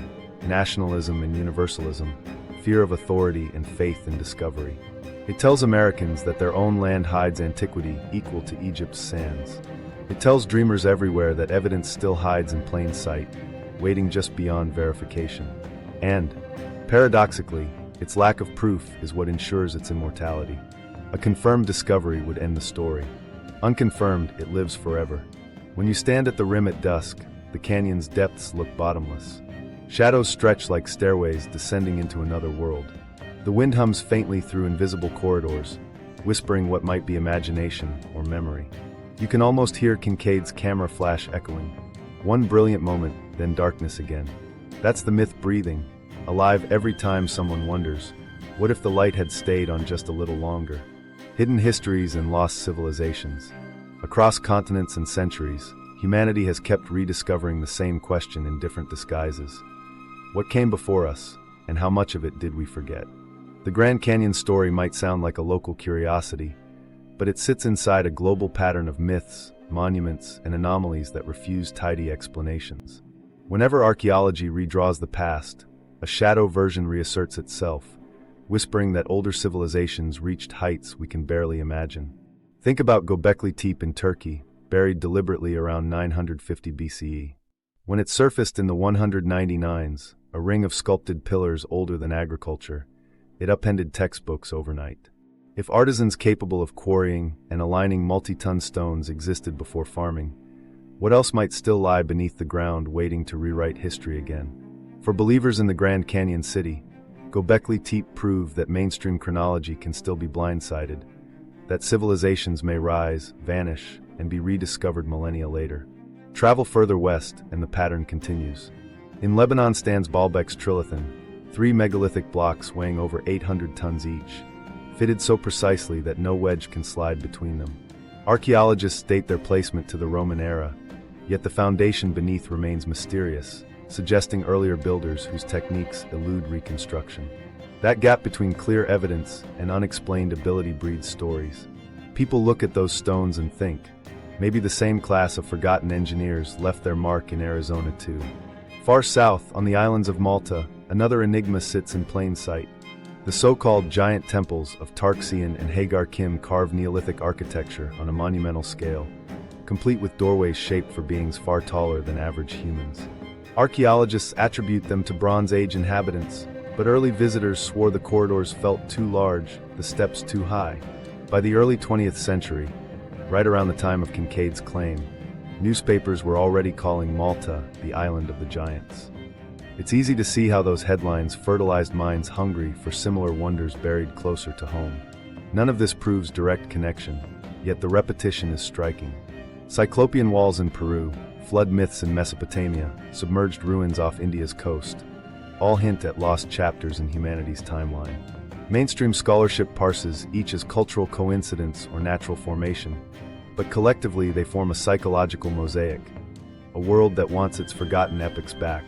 nationalism and universalism, fear of authority and faith in discovery. It tells Americans that their own land hides antiquity equal to Egypt's sands. It tells dreamers everywhere that evidence still hides in plain sight, waiting just beyond verification. And, paradoxically, its lack of proof is what ensures its immortality. A confirmed discovery would end the story. Unconfirmed, it lives forever. When you stand at the rim at dusk, the canyon's depths look bottomless. Shadows stretch like stairways descending into another world. The wind hums faintly through invisible corridors, whispering what might be imagination or memory. You can almost hear Kincaid's camera flash echoing. One brilliant moment, then darkness again. That's the myth breathing, alive every time someone wonders, what if the light had stayed on just a little longer? Hidden histories and lost civilizations. Across continents and centuries, humanity has kept rediscovering the same question in different disguises. What came before us, and how much of it did we forget? The Grand Canyon story might sound like a local curiosity, but it sits inside a global pattern of myths, monuments, and anomalies that refuse tidy explanations. Whenever archaeology redraws the past, a shadow version reasserts itself, whispering that older civilizations reached heights we can barely imagine. Think about Göbekli Tepe in Turkey, buried deliberately around 950 BCE. When it surfaced in the 199s, a ring of sculpted pillars older than agriculture, it upended textbooks overnight. If artisans capable of quarrying and aligning multi-ton stones existed before farming, what else might still lie beneath the ground waiting to rewrite history again? For believers in the Grand Canyon City, Göbekli Tepe proved that mainstream chronology can still be blindsided, that civilizations may rise, vanish, and be rediscovered millennia later. Travel further west, and the pattern continues. In Lebanon stands Baalbek's Trilithon, 3 megalithic blocks weighing over 800 tons each, fitted so precisely that no wedge can slide between them. Archaeologists date their placement to the Roman era, yet the foundation beneath remains mysterious, suggesting earlier builders whose techniques elude reconstruction. That gap between clear evidence and unexplained ability breeds stories. People look at those stones and think, maybe the same class of forgotten engineers left their mark in Arizona too. Far south, on the islands of Malta, another enigma sits in plain sight. The so-called giant temples of Tarxian and Hagar Kim carve Neolithic architecture on a monumental scale, complete with doorways shaped for beings far taller than average humans. Archaeologists attribute them to Bronze Age inhabitants, but early visitors swore the corridors felt too large, the steps too high. By the early 20th century, right around the time of Kincaid's claim, newspapers were already calling Malta the Island of the Giants. It's easy to see how those headlines fertilized minds hungry for similar wonders buried closer to home. None of this proves direct connection, yet the repetition is striking. Cyclopean walls in Peru, flood myths in Mesopotamia, submerged ruins off India's coast, all hint at lost chapters in humanity's timeline. Mainstream scholarship parses each as cultural coincidence or natural formation, but collectively they form a psychological mosaic, a world that wants its forgotten epics back.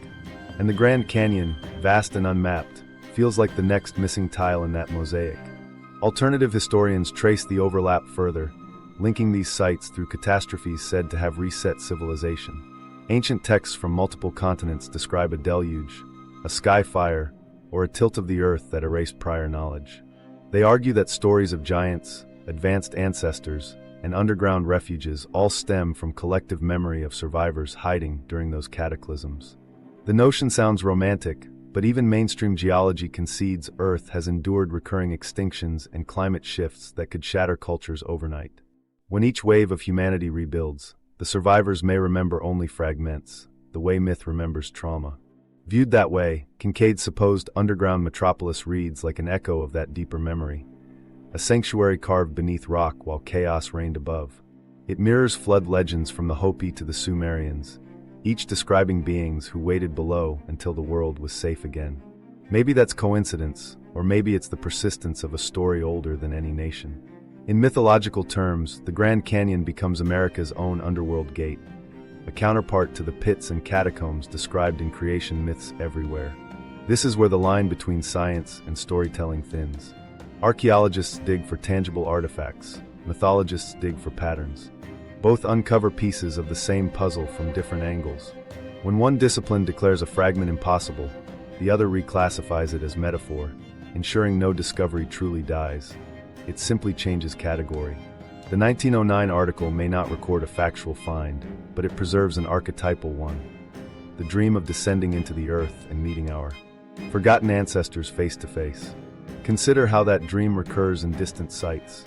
And the Grand Canyon, vast and unmapped, feels like the next missing tile in that mosaic. Alternative historians trace the overlap further, linking these sites through catastrophes said to have reset civilization. Ancient texts from multiple continents describe a deluge, a sky fire, or a tilt of the earth that erased prior knowledge. They argue that stories of giants, advanced ancestors, and underground refuges all stem from collective memory of survivors hiding during those cataclysms. The notion sounds romantic, but even mainstream geology concedes Earth has endured recurring extinctions and climate shifts that could shatter cultures overnight. When each wave of humanity rebuilds, the survivors may remember only fragments, the way myth remembers trauma. Viewed that way, Kincaid's supposed underground metropolis reads like an echo of that deeper memory, a sanctuary carved beneath rock while chaos reigned above. It mirrors flood legends from the Hopi to the Sumerians, each describing beings who waited below until the world was safe again. Maybe that's coincidence, or maybe it's the persistence of a story older than any nation. In mythological terms, the Grand Canyon becomes America's own underworld gate, a counterpart to the pits and catacombs described in creation myths everywhere. This is where the line between science and storytelling thins. Archaeologists dig for tangible artifacts, mythologists dig for patterns. Both uncover pieces of the same puzzle from different angles. When one discipline declares a fragment impossible, the other reclassifies it as metaphor, ensuring no discovery truly dies. It simply changes category. The 1909 article may not record a factual find, but it preserves an archetypal one. The dream of descending into the earth and meeting our forgotten ancestors face to face. Consider how that dream recurs in distant sites.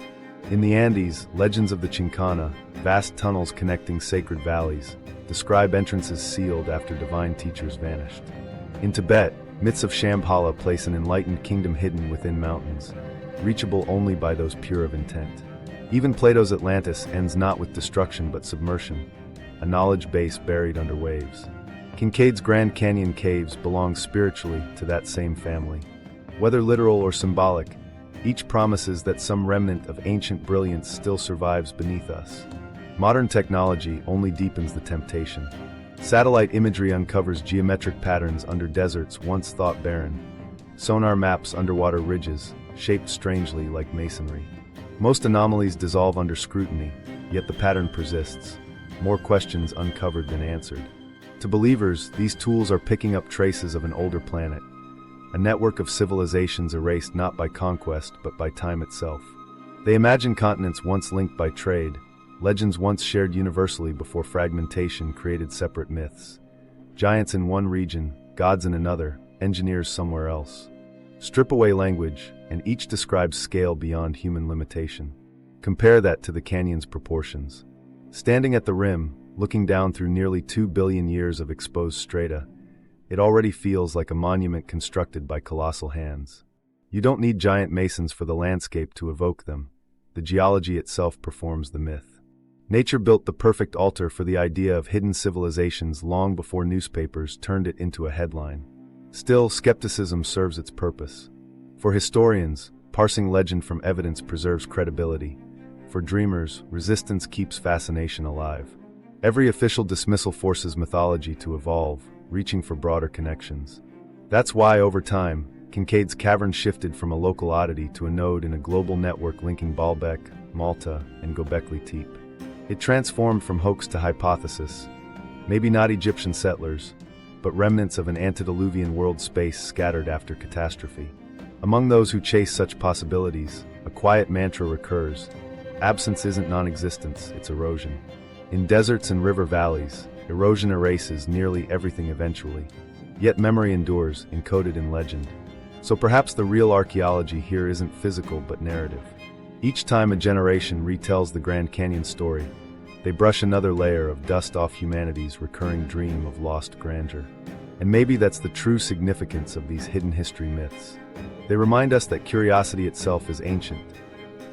In the Andes, legends of the Chincana, vast tunnels connecting sacred valleys, describe entrances sealed after divine teachers vanished. In Tibet, myths of Shambhala place an enlightened kingdom hidden within mountains, reachable only by those pure of intent. Even Plato's Atlantis ends not with destruction but submersion, a knowledge base buried under waves. Kincaid's Grand Canyon caves belong spiritually to that same family. Whether literal or symbolic, each promises that some remnant of ancient brilliance still survives beneath us. Modern technology only deepens the temptation. Satellite imagery uncovers geometric patterns under deserts once thought barren. Sonar maps underwater ridges, shaped strangely like masonry. Most anomalies dissolve under scrutiny, yet the pattern persists. More questions uncovered than answered. To believers, these tools are picking up traces of an older planet, a network of civilizations erased not by conquest but by time itself. They imagine continents once linked by trade, legends once shared universally before fragmentation created separate myths. Giants in one region, gods in another, engineers somewhere else. Strip away language, and each describes scale beyond human limitation. Compare that to the canyon's proportions. Standing at the rim, looking down through nearly 2 billion years of exposed strata, it already feels like a monument constructed by colossal hands. You don't need giant masons for the landscape to evoke them. The geology itself performs the myth. Nature built the perfect altar for the idea of hidden civilizations long before newspapers turned it into a headline. Still, skepticism serves its purpose. For historians, parsing legend from evidence preserves credibility. For dreamers, resistance keeps fascination alive. Every official dismissal forces mythology to evolve, reaching for broader connections. That's why, over time, Kincaid's cavern shifted from a local oddity to a node in a global network linking Baalbek, Malta, and Göbekli Tepe. It transformed from hoax to hypothesis, maybe not Egyptian settlers, but remnants of an antediluvian world space scattered after catastrophe. Among those who chase such possibilities, a quiet mantra recurs: absence isn't non-existence, it's erosion. In deserts and river valleys, erosion erases nearly everything eventually. Yet memory endures, encoded in legend. So perhaps the real archaeology here isn't physical but narrative. Each time a generation retells the Grand Canyon story, they brush another layer of dust off humanity's recurring dream of lost grandeur. And maybe that's the true significance of these hidden history myths. They remind us that curiosity itself is ancient,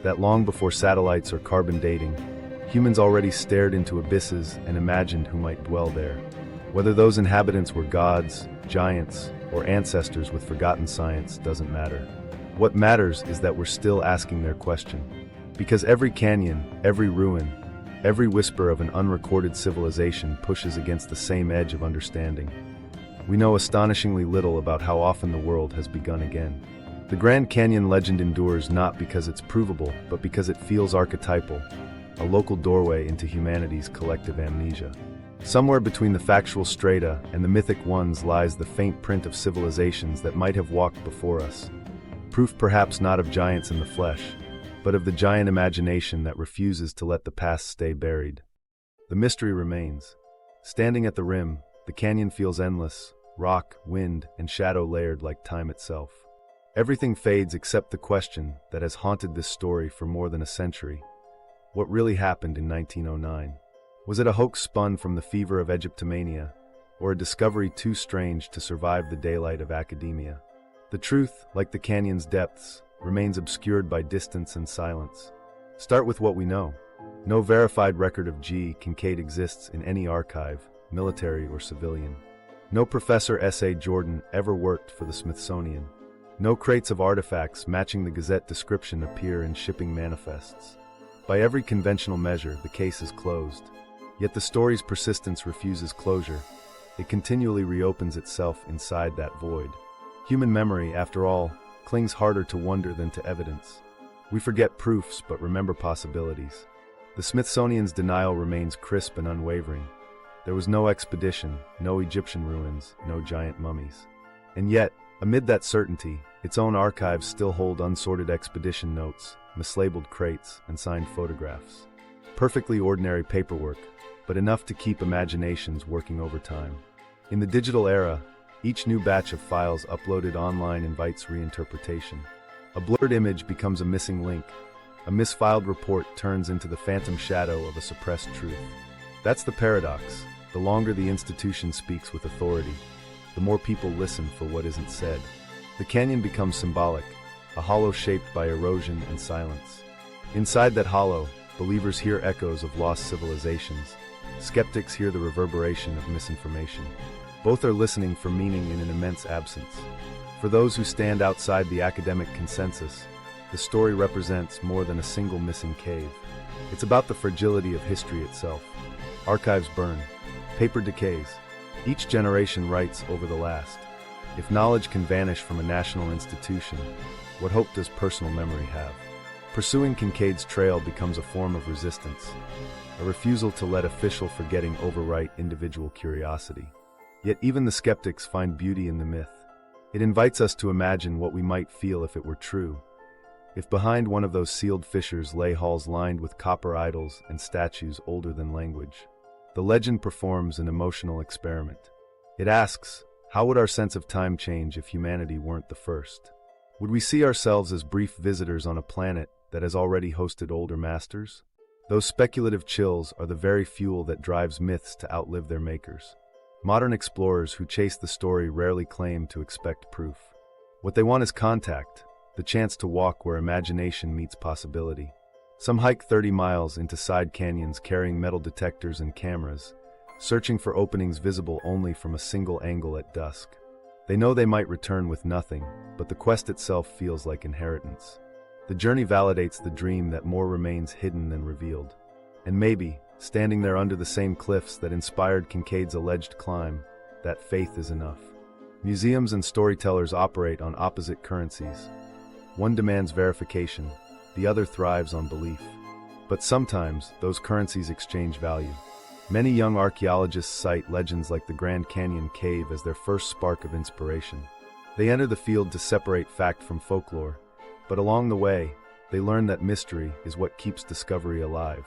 that long before satellites or carbon dating, humans already stared into abysses and imagined who might dwell there. Whether those inhabitants were gods, giants, or ancestors with forgotten science doesn't matter. What matters is that we're still asking their question. Because every canyon, every ruin, every whisper of an unrecorded civilization pushes against the same edge of understanding. We know astonishingly little about how often the world has begun again. The Grand Canyon legend endures not because it's provable, but because it feels archetypal, a local doorway into humanity's collective amnesia. Somewhere between the factual strata and the mythic ones lies the faint print of civilizations that might have walked before us. Proof perhaps not of giants in the flesh, but of the giant imagination that refuses to let the past stay buried. The mystery remains. Standing at the rim, the canyon feels endless, rock, wind, and shadow layered like time itself. Everything fades except the question that has haunted this story for more than a century. What really happened in 1909? Was it a hoax spun from the fever of Egyptomania, or a discovery too strange to survive the daylight of academia? The truth, like the canyon's depths, remains obscured by distance and silence. Start with what we know. No verified record of Kincaid exists in any archive, military or civilian. No Professor S.A. Jordan ever worked for the Smithsonian. No crates of artifacts matching the Gazette description appear in shipping manifests. By every conventional measure, the case is closed. Yet the story's persistence refuses closure. It continually reopens itself inside that void. Human memory, after all, clings harder to wonder than to evidence. We forget proofs but remember possibilities. The Smithsonian's denial remains crisp and unwavering. There was no expedition, no Egyptian ruins, no giant mummies. And yet, amid that certainty, its own archives still hold unsorted expedition notes, mislabeled crates, and signed photographs. Perfectly ordinary paperwork, but enough to keep imaginations working overtime. In the digital era, each new batch of files uploaded online invites reinterpretation. A blurred image becomes a missing link, A misfiled report turns into the phantom shadow of a suppressed truth. That's the paradox. The longer the institution speaks with authority, the more people listen for what isn't said. The canyon becomes symbolic, a hollow shaped by erosion and silence. Inside that hollow, believers hear echoes of lost civilizations. Skeptics hear the reverberation of misinformation. Both are listening for meaning in an immense absence. For those who stand outside the academic consensus, the story represents more than a single missing cave. It's about the fragility of history itself. Archives burn, paper decays. Each generation writes over the last. If knowledge can vanish from a national institution, what hope does personal memory have? Pursuing Kincaid's trail becomes a form of resistance, a refusal to let official forgetting overwrite individual curiosity. Yet even the skeptics find beauty in the myth. It invites us to imagine what we might feel if it were true. If behind one of those sealed fissures lay halls lined with copper idols and statues older than language. The legend performs an emotional experiment. It asks, how would our sense of time change if humanity weren't the first? Would we see ourselves as brief visitors on a planet that has already hosted older masters? Those speculative chills are the very fuel that drives myths to outlive their makers. Modern explorers who chase the story rarely claim to expect proof. What they want is contact, the chance to walk where imagination meets possibility. Some hike 30 miles into side canyons carrying metal detectors and cameras, searching for openings visible only from a single angle at dusk. They know they might return with nothing, but the quest itself feels like inheritance. The journey validates the dream that more remains hidden than revealed. And maybe, standing there under the same cliffs that inspired Kincaid's alleged climb, that faith is enough. Museums and storytellers operate on opposite currencies. One demands verification, the other thrives on belief. But sometimes, those currencies exchange value. Many young archaeologists cite legends like the Grand Canyon Cave as their first spark of inspiration. They enter the field to separate fact from folklore, but along the way, they learn that mystery is what keeps discovery alive.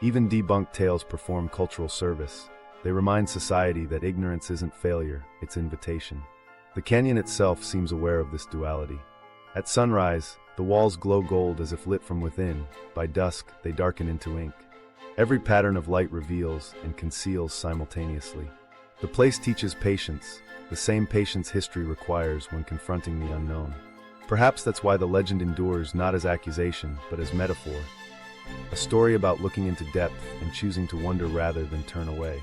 Even debunked tales perform cultural service. They remind society that ignorance isn't failure, it's invitation. The canyon itself seems aware of this duality. At sunrise, the walls glow gold as if lit from within. By dusk, they darken into ink. Every pattern of light reveals and conceals simultaneously. The place teaches patience, the same patience history requires when confronting the unknown. Perhaps that's why the legend endures not as accusation, but as metaphor. A story about looking into depth and choosing to wonder rather than turn away.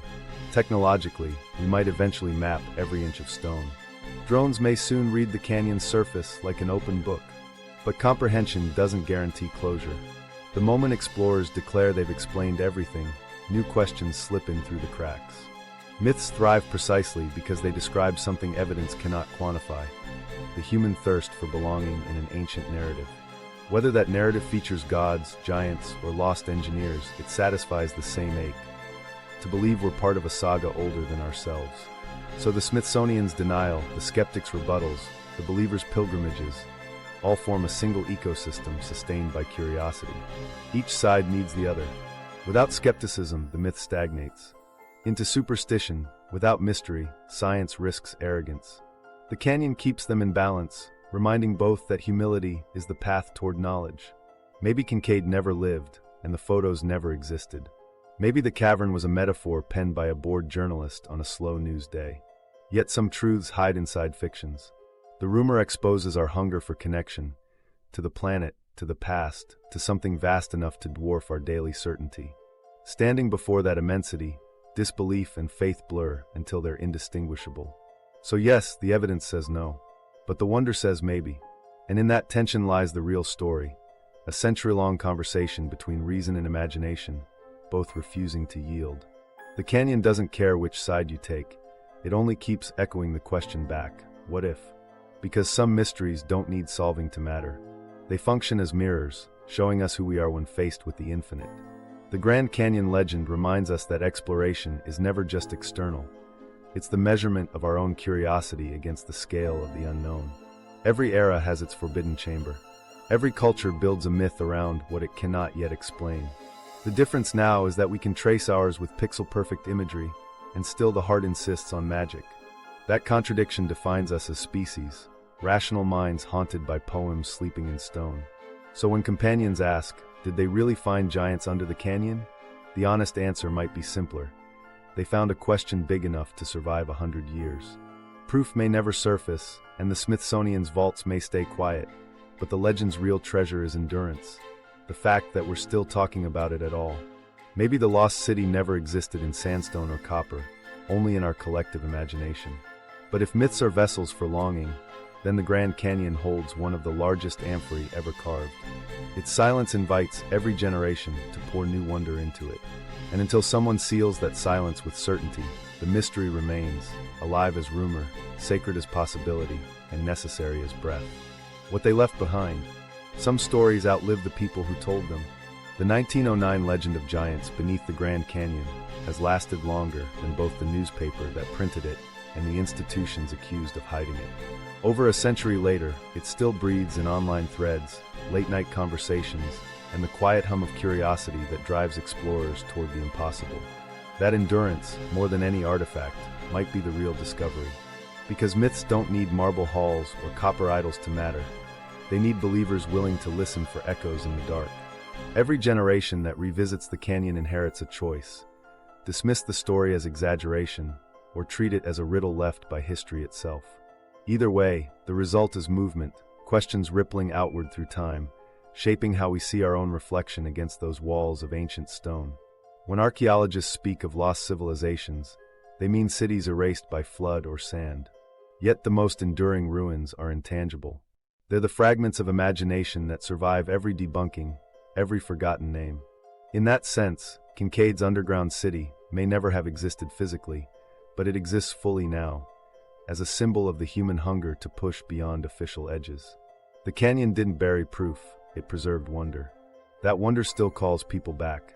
Technologically, we might eventually map every inch of stone. Drones may soon read the canyon's surface like an open book. But comprehension doesn't guarantee closure. The moment explorers declare they've explained everything, new questions slip in through the cracks. Myths thrive precisely because they describe something evidence cannot quantify: the human thirst for belonging in an ancient narrative. Whether that narrative features gods, giants, or lost engineers, it satisfies the same ache: to believe we're part of a saga older than ourselves. So the Smithsonian's denial, the skeptics' rebuttals, the believers' pilgrimages, all form a single ecosystem sustained by curiosity. Each side needs the other. Without skepticism, the myth stagnates. Into superstition, without mystery, science risks arrogance. The canyon keeps them in balance, reminding both that humility is the path toward knowledge. Maybe Kincaid never lived, and the photos never existed. Maybe the cavern was a metaphor penned by a bored journalist on a slow news day. Yet some truths hide inside fictions. The rumor exposes our hunger for connection, to the planet, to the past, to something vast enough to dwarf our daily certainty. Standing before that immensity, disbelief and faith blur until they're indistinguishable. So yes, the evidence says no, but the wonder says maybe. And in that tension lies the real story, a century-long conversation between reason and imagination, both refusing to yield. The canyon doesn't care which side you take, it only keeps echoing the question back, what if? Because some mysteries don't need solving to matter. They function as mirrors, showing us who we are when faced with the infinite. The Grand Canyon legend reminds us that exploration is never just external. It's the measurement of our own curiosity against the scale of the unknown. Every era has its forbidden chamber. Every culture builds a myth around what it cannot yet explain. The difference now is that we can trace ours with pixel-perfect imagery, and still the heart insists on magic. That contradiction defines us as species, rational minds haunted by poems sleeping in stone. So when companions ask, Did they really find giants under the canyon? The honest answer might be simpler. They found a question big enough to survive 100 years. Proof may never surface, and the Smithsonian's vaults may stay quiet, but the legend's real treasure is endurance. The fact that we're still talking about it at all. Maybe the lost city never existed in sandstone or copper, only in our collective imagination. But if myths are vessels for longing, then the Grand Canyon holds one of the largest amphorae ever carved. Its silence invites every generation to pour new wonder into it. And until someone seals that silence with certainty, the mystery remains, alive as rumor, sacred as possibility, and necessary as breath. What they left behind. Some stories outlive the people who told them. The 1909 legend of giants beneath the Grand Canyon has lasted longer than both the newspaper that printed it and the institutions accused of hiding it. Over a century later, it still breathes in online threads, late-night conversations, and the quiet hum of curiosity that drives explorers toward the impossible. That endurance, more than any artifact, might be the real discovery. Because myths don't need marble halls or copper idols to matter. They need believers willing to listen for echoes in the dark. Every generation that revisits the canyon inherits a choice. Dismiss the story as exaggeration, or treat it as a riddle left by history itself. Either way, the result is movement, questions rippling outward through time, shaping how we see our own reflection against those walls of ancient stone. When archaeologists speak of lost civilizations, they mean cities erased by flood or sand. Yet the most enduring ruins are intangible. They're the fragments of imagination that survive every debunking, every forgotten name. In that sense, Kincaid's underground city may never have existed physically, but it exists fully now, as a symbol of the human hunger to push beyond official edges. The canyon didn't bury proof, it preserved wonder. That wonder still calls people back.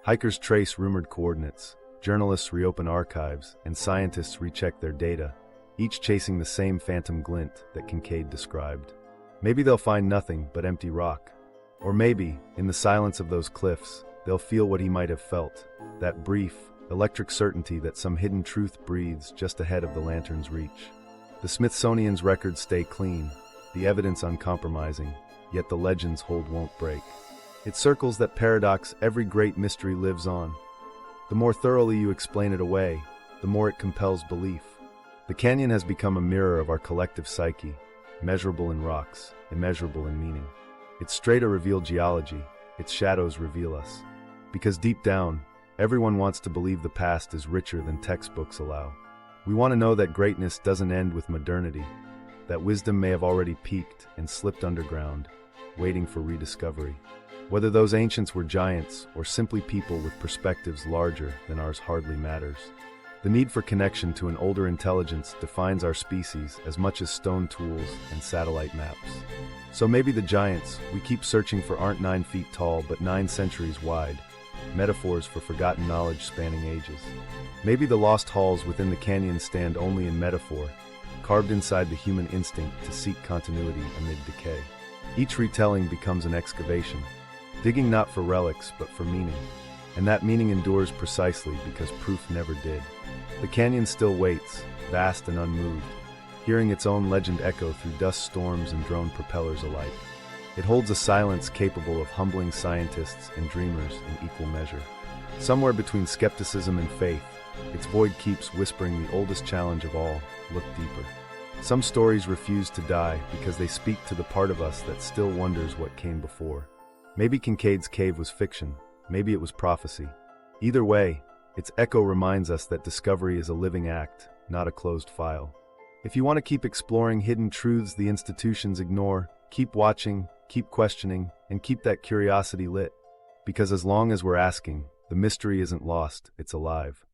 Hikers trace rumored coordinates, journalists reopen archives, and scientists recheck their data, each chasing the same phantom glint that Kincaid described. Maybe they'll find nothing but empty rock. Or maybe, in the silence of those cliffs, they'll feel what he might have felt, that brief, electric certainty that some hidden truth breathes just ahead of the lantern's reach. The Smithsonian's records stay clean, the evidence uncompromising, yet the legend's hold won't break. It circles that paradox every great mystery lives on. The more thoroughly you explain it away, the more it compels belief. The canyon has become a mirror of our collective psyche, measurable in rocks, immeasurable in meaning. Its strata reveal geology, its shadows reveal us. Because deep down, everyone wants to believe the past is richer than textbooks allow. We want to know that greatness doesn't end with modernity, that wisdom may have already peaked and slipped underground, waiting for rediscovery. Whether those ancients were giants or simply people with perspectives larger than ours hardly matters. The need for connection to an older intelligence defines our species as much as stone tools and satellite maps. So maybe the giants we keep searching for aren't 9 feet tall but 9 centuries wide, metaphors for forgotten knowledge spanning ages. Maybe the lost halls within the canyon stand only in metaphor, carved inside the human instinct to seek continuity amid decay. Each retelling becomes an excavation, digging not for relics but for meaning, and that meaning endures precisely because proof never did. The canyon still waits, vast and unmoved, hearing its own legend echo through dust storms and drone propellers alike. It holds a silence capable of humbling scientists and dreamers in equal measure. Somewhere between skepticism and faith, its void keeps whispering the oldest challenge of all: look deeper. Some stories refuse to die because they speak to the part of us that still wonders what came before. Maybe Kincaid's cave was fiction, maybe it was prophecy. Either way, its echo reminds us that discovery is a living act, not a closed file. If you want to keep exploring hidden truths the institutions ignore, keep watching, keep questioning, and keep that curiosity lit. Because as long as we're asking, the mystery isn't lost, it's alive.